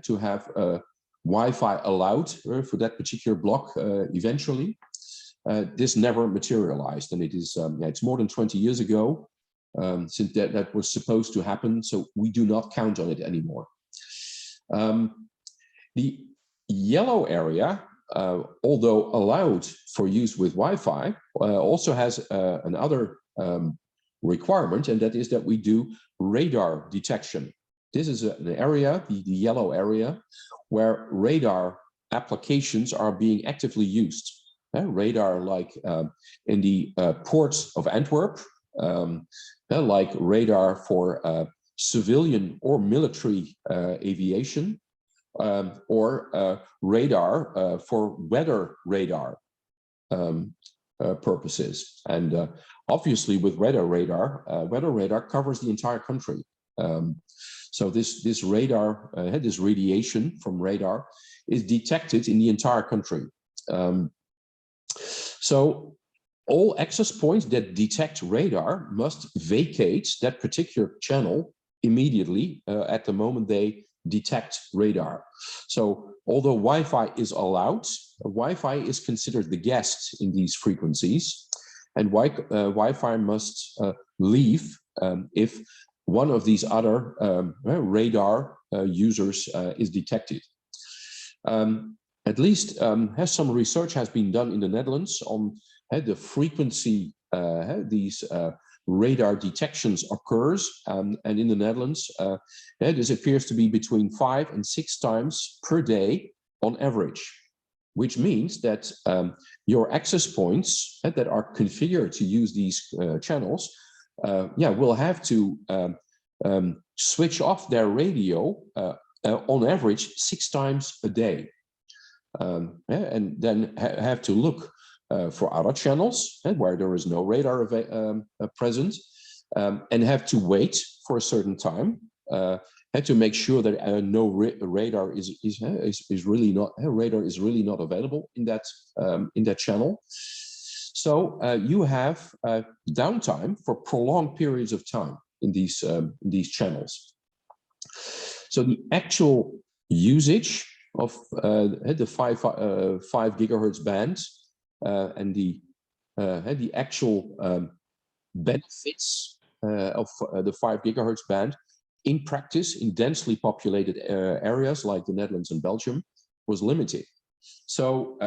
to have Wi-Fi allowed for that particular block eventually, this never materialized. And it is it's more than 20 years ago since that was supposed to happen. So we do not count on it anymore. The yellow area, although allowed for use with Wi-Fi, also has another requirement, and that is that we do radar detection. This is an area, the yellow area, where radar applications are being actively used. Radar like in the ports of Antwerp, like radar for civilian or military aviation, or radar for weather radar purposes. And obviously with weather radar covers the entire country. So this radar, this radiation from radar is detected in the entire country. So all access points that detect radar must vacate that particular channel immediately at the moment they detect radar. So although Wi-Fi is allowed, Wi-Fi is considered the guest in these frequencies, and Wi-Fi must leave if one of these other radar users is detected. At least some research has been done in the Netherlands on the frequency these radar detections occurs, and in the Netherlands this appears to be between 5 and 6 times per day on average, which means that your access points that are configured to use these channels will have to switch off their radio on average 6 times a day, and then have to look for other channels where there is no radar present, and have to wait for a certain time and to make sure that no radar is really not available in that channel. So you have downtime for prolonged periods of time in these channels. So the actual usage of the 5 gigahertz band and the actual benefits of the 5 gigahertz band in practice in densely populated areas like the Netherlands and Belgium was limited. So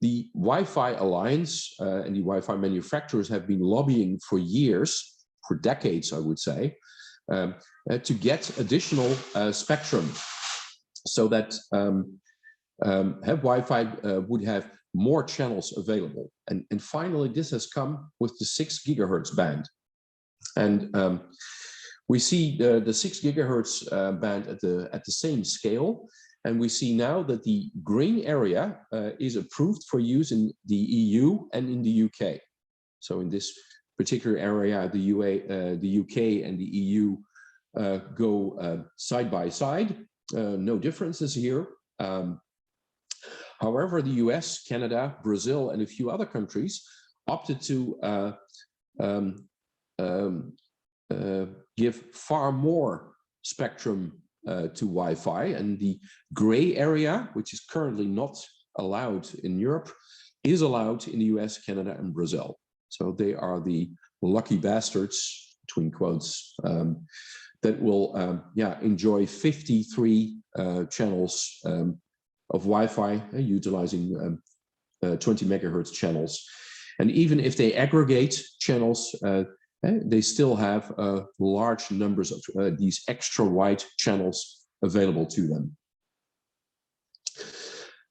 the Wi-Fi Alliance and the Wi-Fi manufacturers have been lobbying for years, for decades, I would say, to get additional spectrum so that Wi-Fi would have more channels available. And finally, this has come with the 6 gigahertz band. And we see the 6 gigahertz band at the same scale. And we see now that the green area is approved for use in the EU and in the UK. So in this particular area, the UK and the EU go side by side. No differences here. However, the US, Canada, Brazil, and a few other countries opted to give far more spectrum to Wi-Fi, and the gray area, which is currently not allowed in Europe, is allowed in the US, Canada, and Brazil. So they are the lucky bastards, between quotes, that will enjoy 53 channels of Wi-Fi utilizing 20 megahertz channels. And even if they aggregate channels, they still have large numbers of these extra wide channels available to them.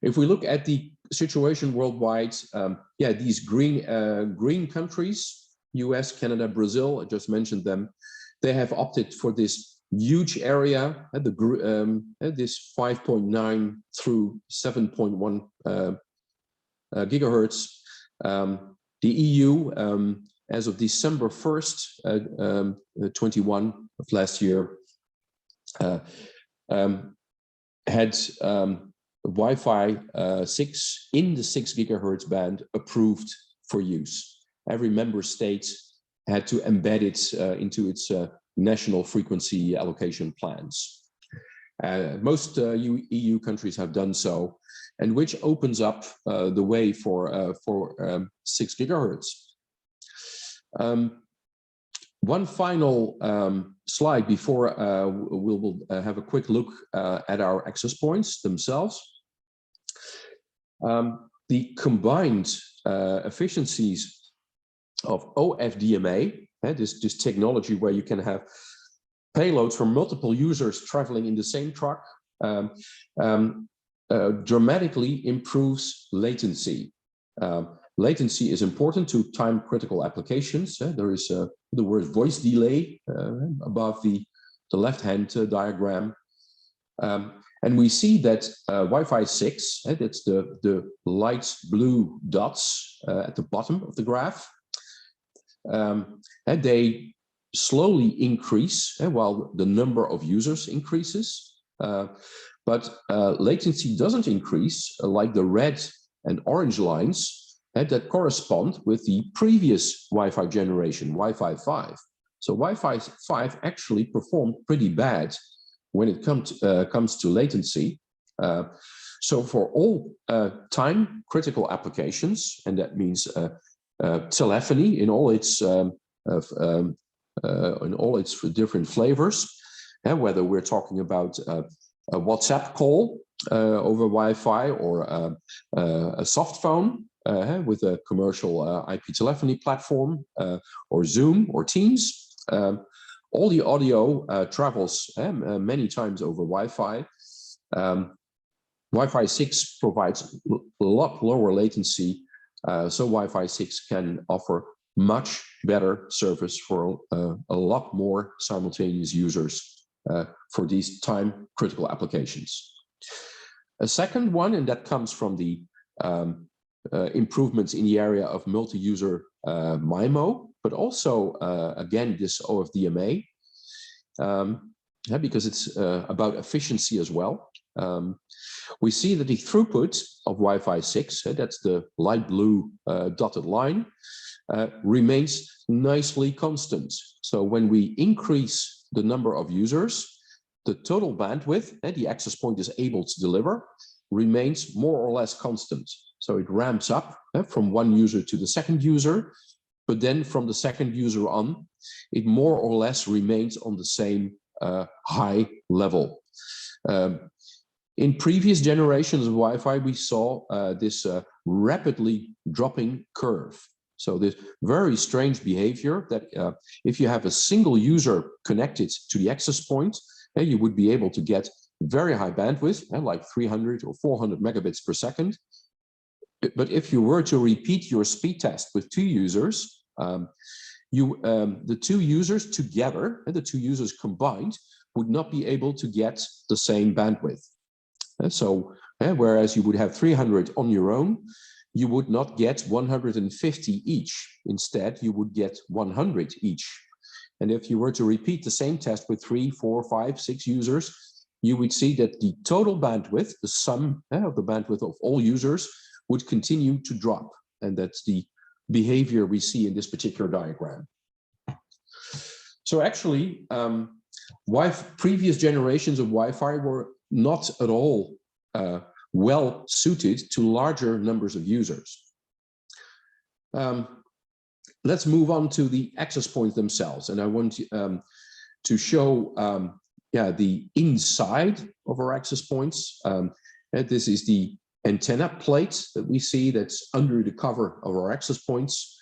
If we look at the situation worldwide, these green countries, US, Canada, Brazil, I just mentioned them, they have opted for this huge area, this 5.9 through 7.1 gigahertz. The EU as of December 1st, 21 of last year, had Wi-Fi 6 in the 6 gigahertz band approved for use. Every member state had to embed it into its national frequency allocation plans. Most EU countries have done so, and which opens up the way for 6 gigahertz. One final slide before we'll have a quick look at our access points themselves. The combined efficiencies of OFDMA, this technology where you can have payloads from multiple users traveling in the same truck, dramatically improves latency. Latency is important to time-critical applications. There is the word voice delay above the left-hand diagram. And we see that Wi-Fi 6, that's the light blue dots at the bottom of the graph, and they slowly increase while the number of users increases. But latency doesn't increase like the red and orange lines that correspond with the previous Wi-Fi generation, Wi-Fi 5. So Wi-Fi 5 actually performed pretty bad when it comes to latency. So for all time-critical applications, and that means telephony in all its different flavors, whether we're talking about a WhatsApp call over Wi-Fi or a soft phone with a commercial IP telephony platform or Zoom or Teams. All the audio travels many times over Wi-Fi. Wi-Fi 6 provides a lot lower latency, so Wi-Fi 6 can offer much better service for a lot more simultaneous users for these time-critical applications. A second one, and that comes from the improvements in the area of multi-user MIMO, but also, again, this OFDMA, because it's about efficiency as well. We see that the throughput of Wi-Fi 6, that's the light blue dotted line, remains nicely constant. So when we increase the number of users, the total bandwidth the access point is able to deliver remains more or less constant. So it ramps up from one user to the second user, but then from the second user on, it more or less remains on the same high level. In previous generations of Wi-Fi, we saw this rapidly dropping curve. So this very strange behavior that if you have a single user connected to the access point, you would be able to get very high bandwidth, like 300 or 400 megabits per second. But if you were to repeat your speed test with two users, the two users together, the two users combined, would not be able to get the same bandwidth. So whereas you would have 300 on your own, you would not get 150 each. Instead, you would get 100 each. And if you were to repeat the same test with 3, 4, 5, 6 users, you would see that the total bandwidth, the sum of the bandwidth of all users, would continue to drop. And that's the behavior we see in this particular diagram. So actually, previous generations of Wi-Fi were not at all well suited to larger numbers of users. Let's move on to the access points themselves. And I want to show the inside of our access points. This is the antenna plate that we see that's under the cover of our access points.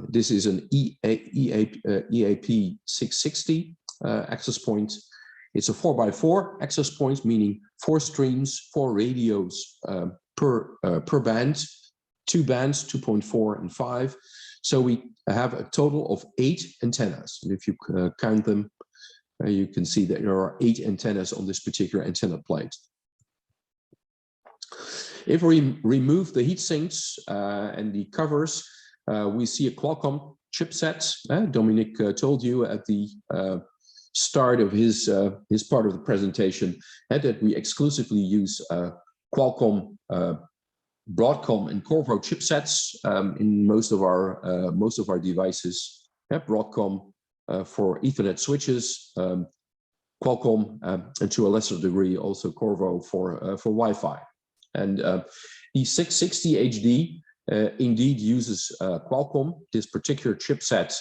This is an EAP 660 access point. It's a 4x4 access point, meaning 4 streams, 4 radios per band, 2 bands, 2.4 and 5. So we have a total of 8 antennas. And if you count them, you can see that there are 8 antennas on this particular antenna plate. If we remove the heat sinks and the covers, we see a Qualcomm chipset. Dominic told you at the start of his part of the presentation that we exclusively use Qualcomm, Broadcom, and Qorvo chipsets in most of our devices. Broadcom for Ethernet switches, Qualcomm, and to a lesser degree also Qorvo for Wi-Fi. And the 660 HD indeed uses Qualcomm. This particular chipset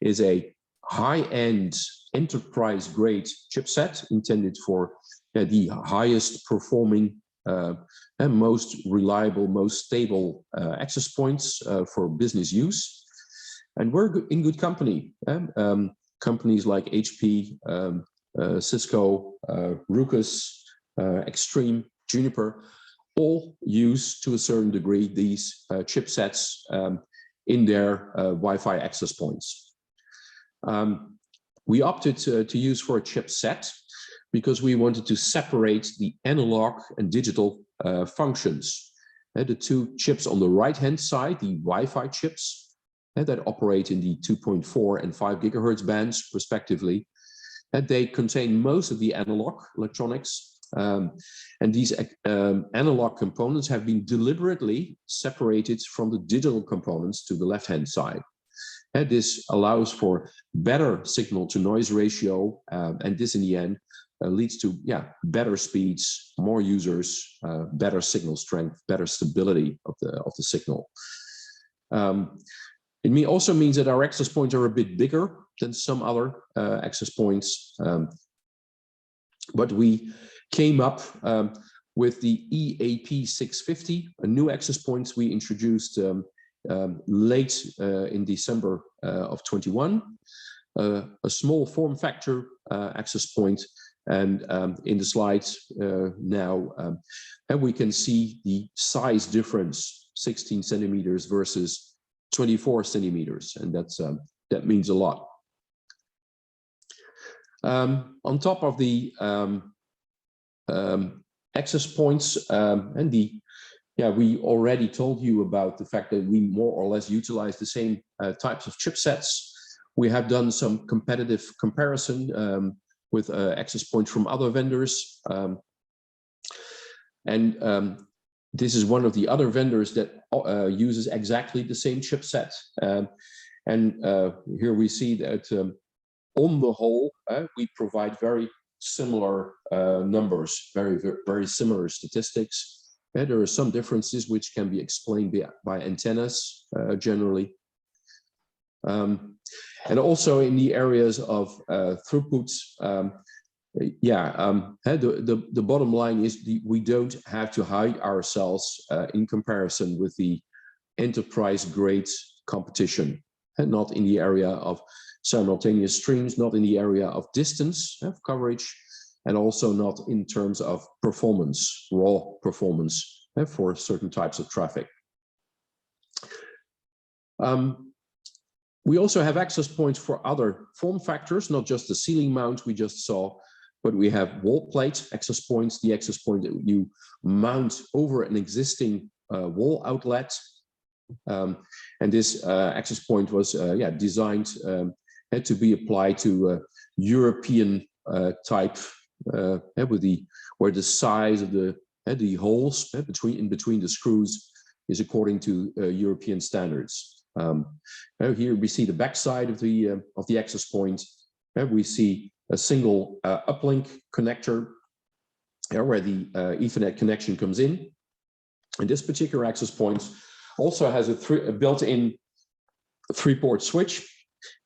is a high-end enterprise-grade chipset intended for the highest performing and most reliable, most stable access points for business use. And we're in good company. Companies like HP, Cisco, Ruckus, Extreme, Juniper, all use to a certain degree these chipsets in their Wi-Fi access points. We opted to use for a chipset because we wanted to separate the analog and digital functions. The two chips on the right-hand side, the Wi-Fi chips, that operate in the 2.4 and 5 gigahertz bands, respectively, and they contain most of the analog electronics. And these analog components have been deliberately separated from the digital components to the left-hand side. And this allows for better signal-to-noise ratio, and this, in the end, leads to better speeds, more users, better signal strength, better stability of the signal. It also means that our access points are a bit bigger than some other access points, but we came up with the EAP 650, a new access point we introduced late in December of 21, a small form factor access point. And in the slides now, and we can see the size difference, 16 centimeters versus 24 centimeters, and that means a lot. On top of the access points, and we already told you about the fact that we more or less utilize the same types of chipsets. We have done some competitive comparison with access points from other vendors. This is one of the other vendors that uses exactly the same chipset. Here we see that on the whole, we provide very similar numbers, very similar statistics. There are some differences which can be explained by antennas generally. And also in the areas of throughput, the bottom line is we don't have to hide ourselves in comparison with the enterprise-grade competition, and not in the area of simultaneous streams, not in the area of distance of coverage, and also not in terms of performance, raw performance for certain types of traffic. We also have access points for other form factors, not just the ceiling mount we just saw, but we have wall plate access points, the access point that you mount over an existing wall outlet. And this access point was designed to be applied to European type, where the size of the holes in between the screws is according to European standards. Here we see the backside of the access point. We see a single uplink connector where the Ethernet connection comes in. And this particular access point also has a built-in 3-port switch.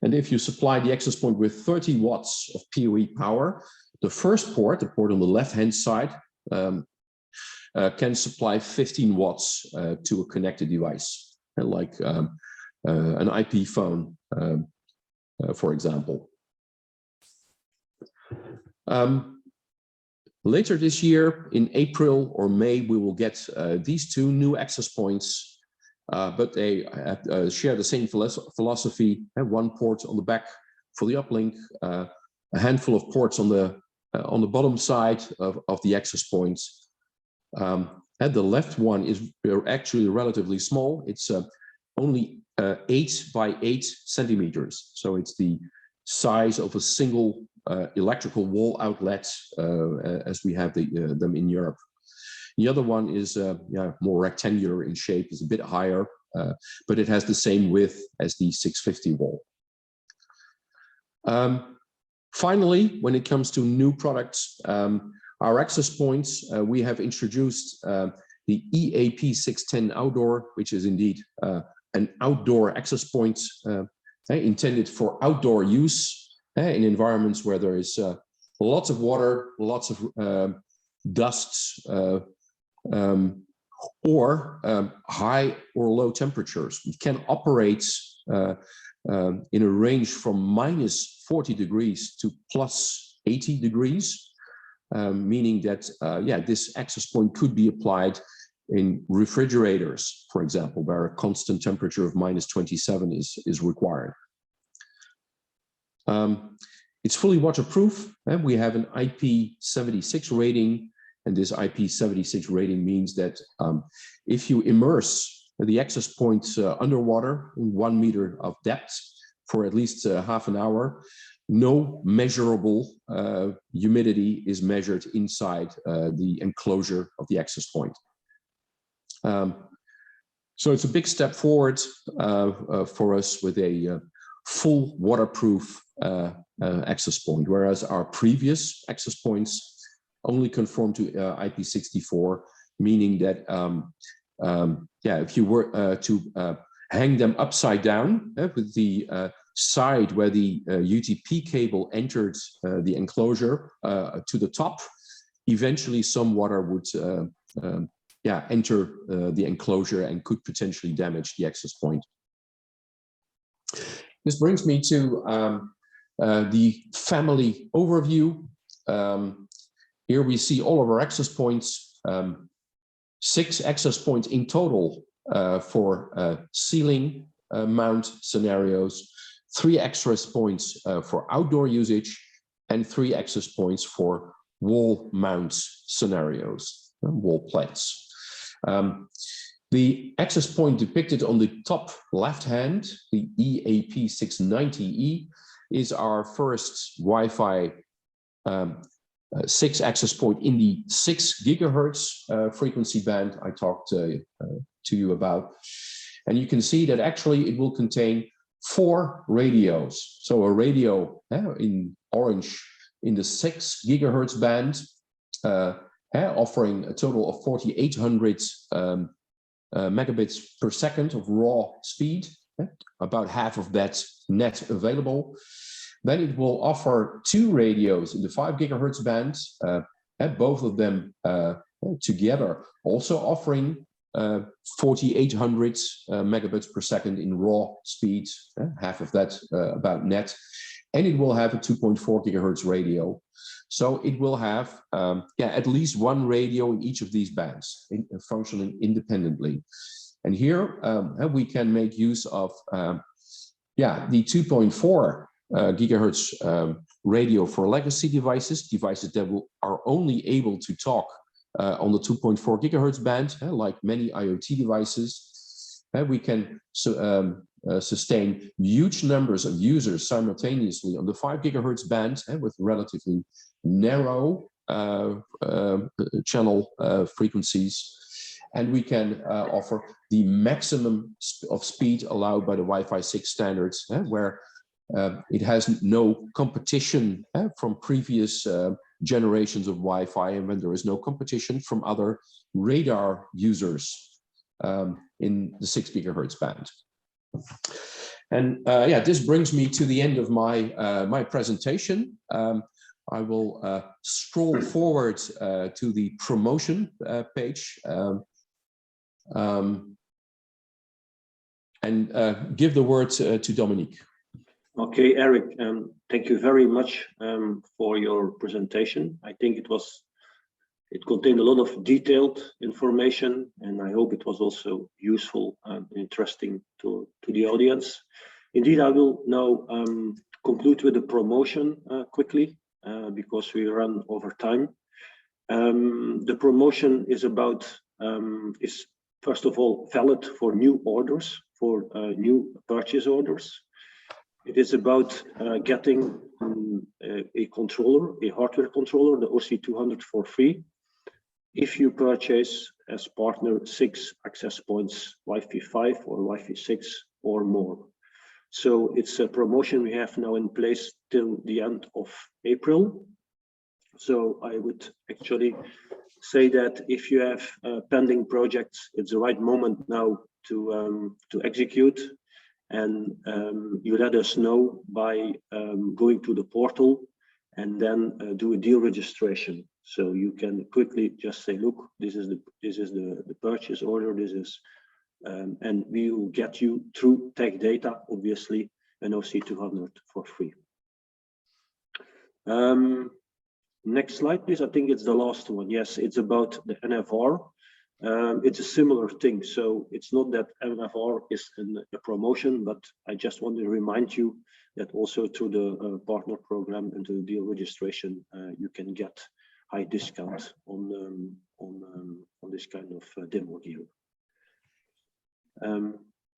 And if you supply the access point with 30 watts of PoE power, the first port, the port on the left-hand side, can supply 15 watts to a connected device, like an IP phone, for example. Later this year, in April or May, we will get these two new access points, but they share the same philosophy. One port on the back for the uplink, a handful of ports on the bottom side of the access points. And the left one is actually relatively small. It's only 8 by 8 centimeters. So it's the size of a single electrical wall outlet as we have them in Europe. The other one is more rectangular in shape, is a bit higher, but it has the same width as the 650 wall. Finally, when it comes to new products, our access points, we have introduced the EAP 610 Outdoor, which is indeed an outdoor access point intended for outdoor use in environments where there is lots of water, lots of dust, or high or low temperatures. It can operate in a range from -40 degrees to +80 degrees, meaning that this access point could be applied in refrigerators, for example, where a constant temperature of -27 is required. It's fully waterproof, and we have an IP76 rating, and this IP76 rating means that if you immerse the access points underwater in 1 meter of depth for at least half an hour, no measurable humidity is measured inside the enclosure of the access point. So it's a big step forward for us with a full waterproof access point, whereas our previous access points only conform to IP64, meaning that if you were to hang them upside down with the side where the UTP cable entered the enclosure to the top, eventually some water would enter the enclosure and could potentially damage the access point. This brings me to the family overview. Here we see all of our access points, 6 access points in total for ceiling mount scenarios, 3 access points for outdoor usage, and 3 access points for wall mount scenarios, wall plates. The access point depicted on the top left hand, the EAP 690E, is our first Wi-Fi 6 access point in the 6 gigahertz frequency band I talked to you about. And you can see that actually it will contain 4 radios. So a radio in orange in the 6 gigahertz band, offering a total of 4,800 megabits per second of raw speed, about half of that net available. Then it will offer 2 radios in the 5 gigahertz band, both of them together, also offering 4,800 megabits per second in raw speed, half of that about net. And it will have a 2.4 gigahertz radio. So it will have at least 1 radio in each of these bands functioning independently. And here we can make use of the 2.4 gigahertz radio for legacy devices that are only able to talk on the 2.4 gigahertz band, like many IoT devices. We can sustain huge numbers of users simultaneously on the 5 gigahertz band with relatively narrow channel frequencies. And we can offer the maximum of speed allowed by the Wi-Fi 6 standards, where it has no competition from previous generations of Wi-Fi, and when there is no competition from other radar users in the 6 gigahertz band. And this brings me to the end of my my presentation. I will scroll forward to the promotion page and give the word to Dominique.
Okay, Eric, thank you very much for your presentation. I think it contained a lot of detailed information, and I hope it was also useful and interesting to the audience. Indeed, I will now conclude with the promotion quickly because we run over time. The promotion is about is first of all valid for new orders for new purchase orders. It is about getting a controller, a hardware controller, the OC200 for free, if you purchase as partner 6 access points, Wi-Fi 5 or Wi-Fi 6 or more. So it's a promotion we have now in place till the end of April. So I would actually say that if you have pending projects, it's the right moment now to execute. And you let us know by going to the portal and then do a deal registration. So you can quickly just say, look, this is the purchase order. This is, and we will get you through tech data, obviously, an OC200 for free. Next slide, please. I think it's the last one. Yes, it's about the NFR. It's a similar thing. So it's not that NFR is a promotion, but I just want to remind you that also through the partner program and to the deal registration, you can get high discount on this kind of demo gear.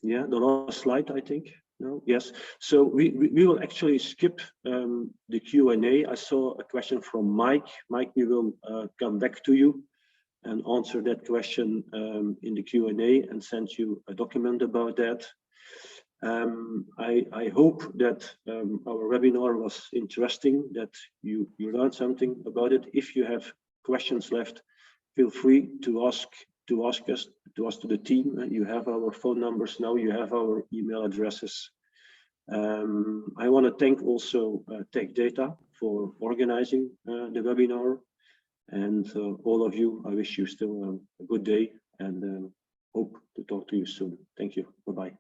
Yeah, the last slide, I think. No, yes. So we will actually skip the Q&A. I saw a question from Mike. Mike, we will come back to you and answer that question in the Q&A and send you a document about that. I hope that our webinar was interesting, that you learned something about it. If you have questions left, feel free to ask us to the team. You have our phone numbers now, you have our email addresses. I want to thank also Tech Data for organizing the webinar. And all of you, I wish you still a good day and hope to talk to you soon. Thank you. Bye-bye.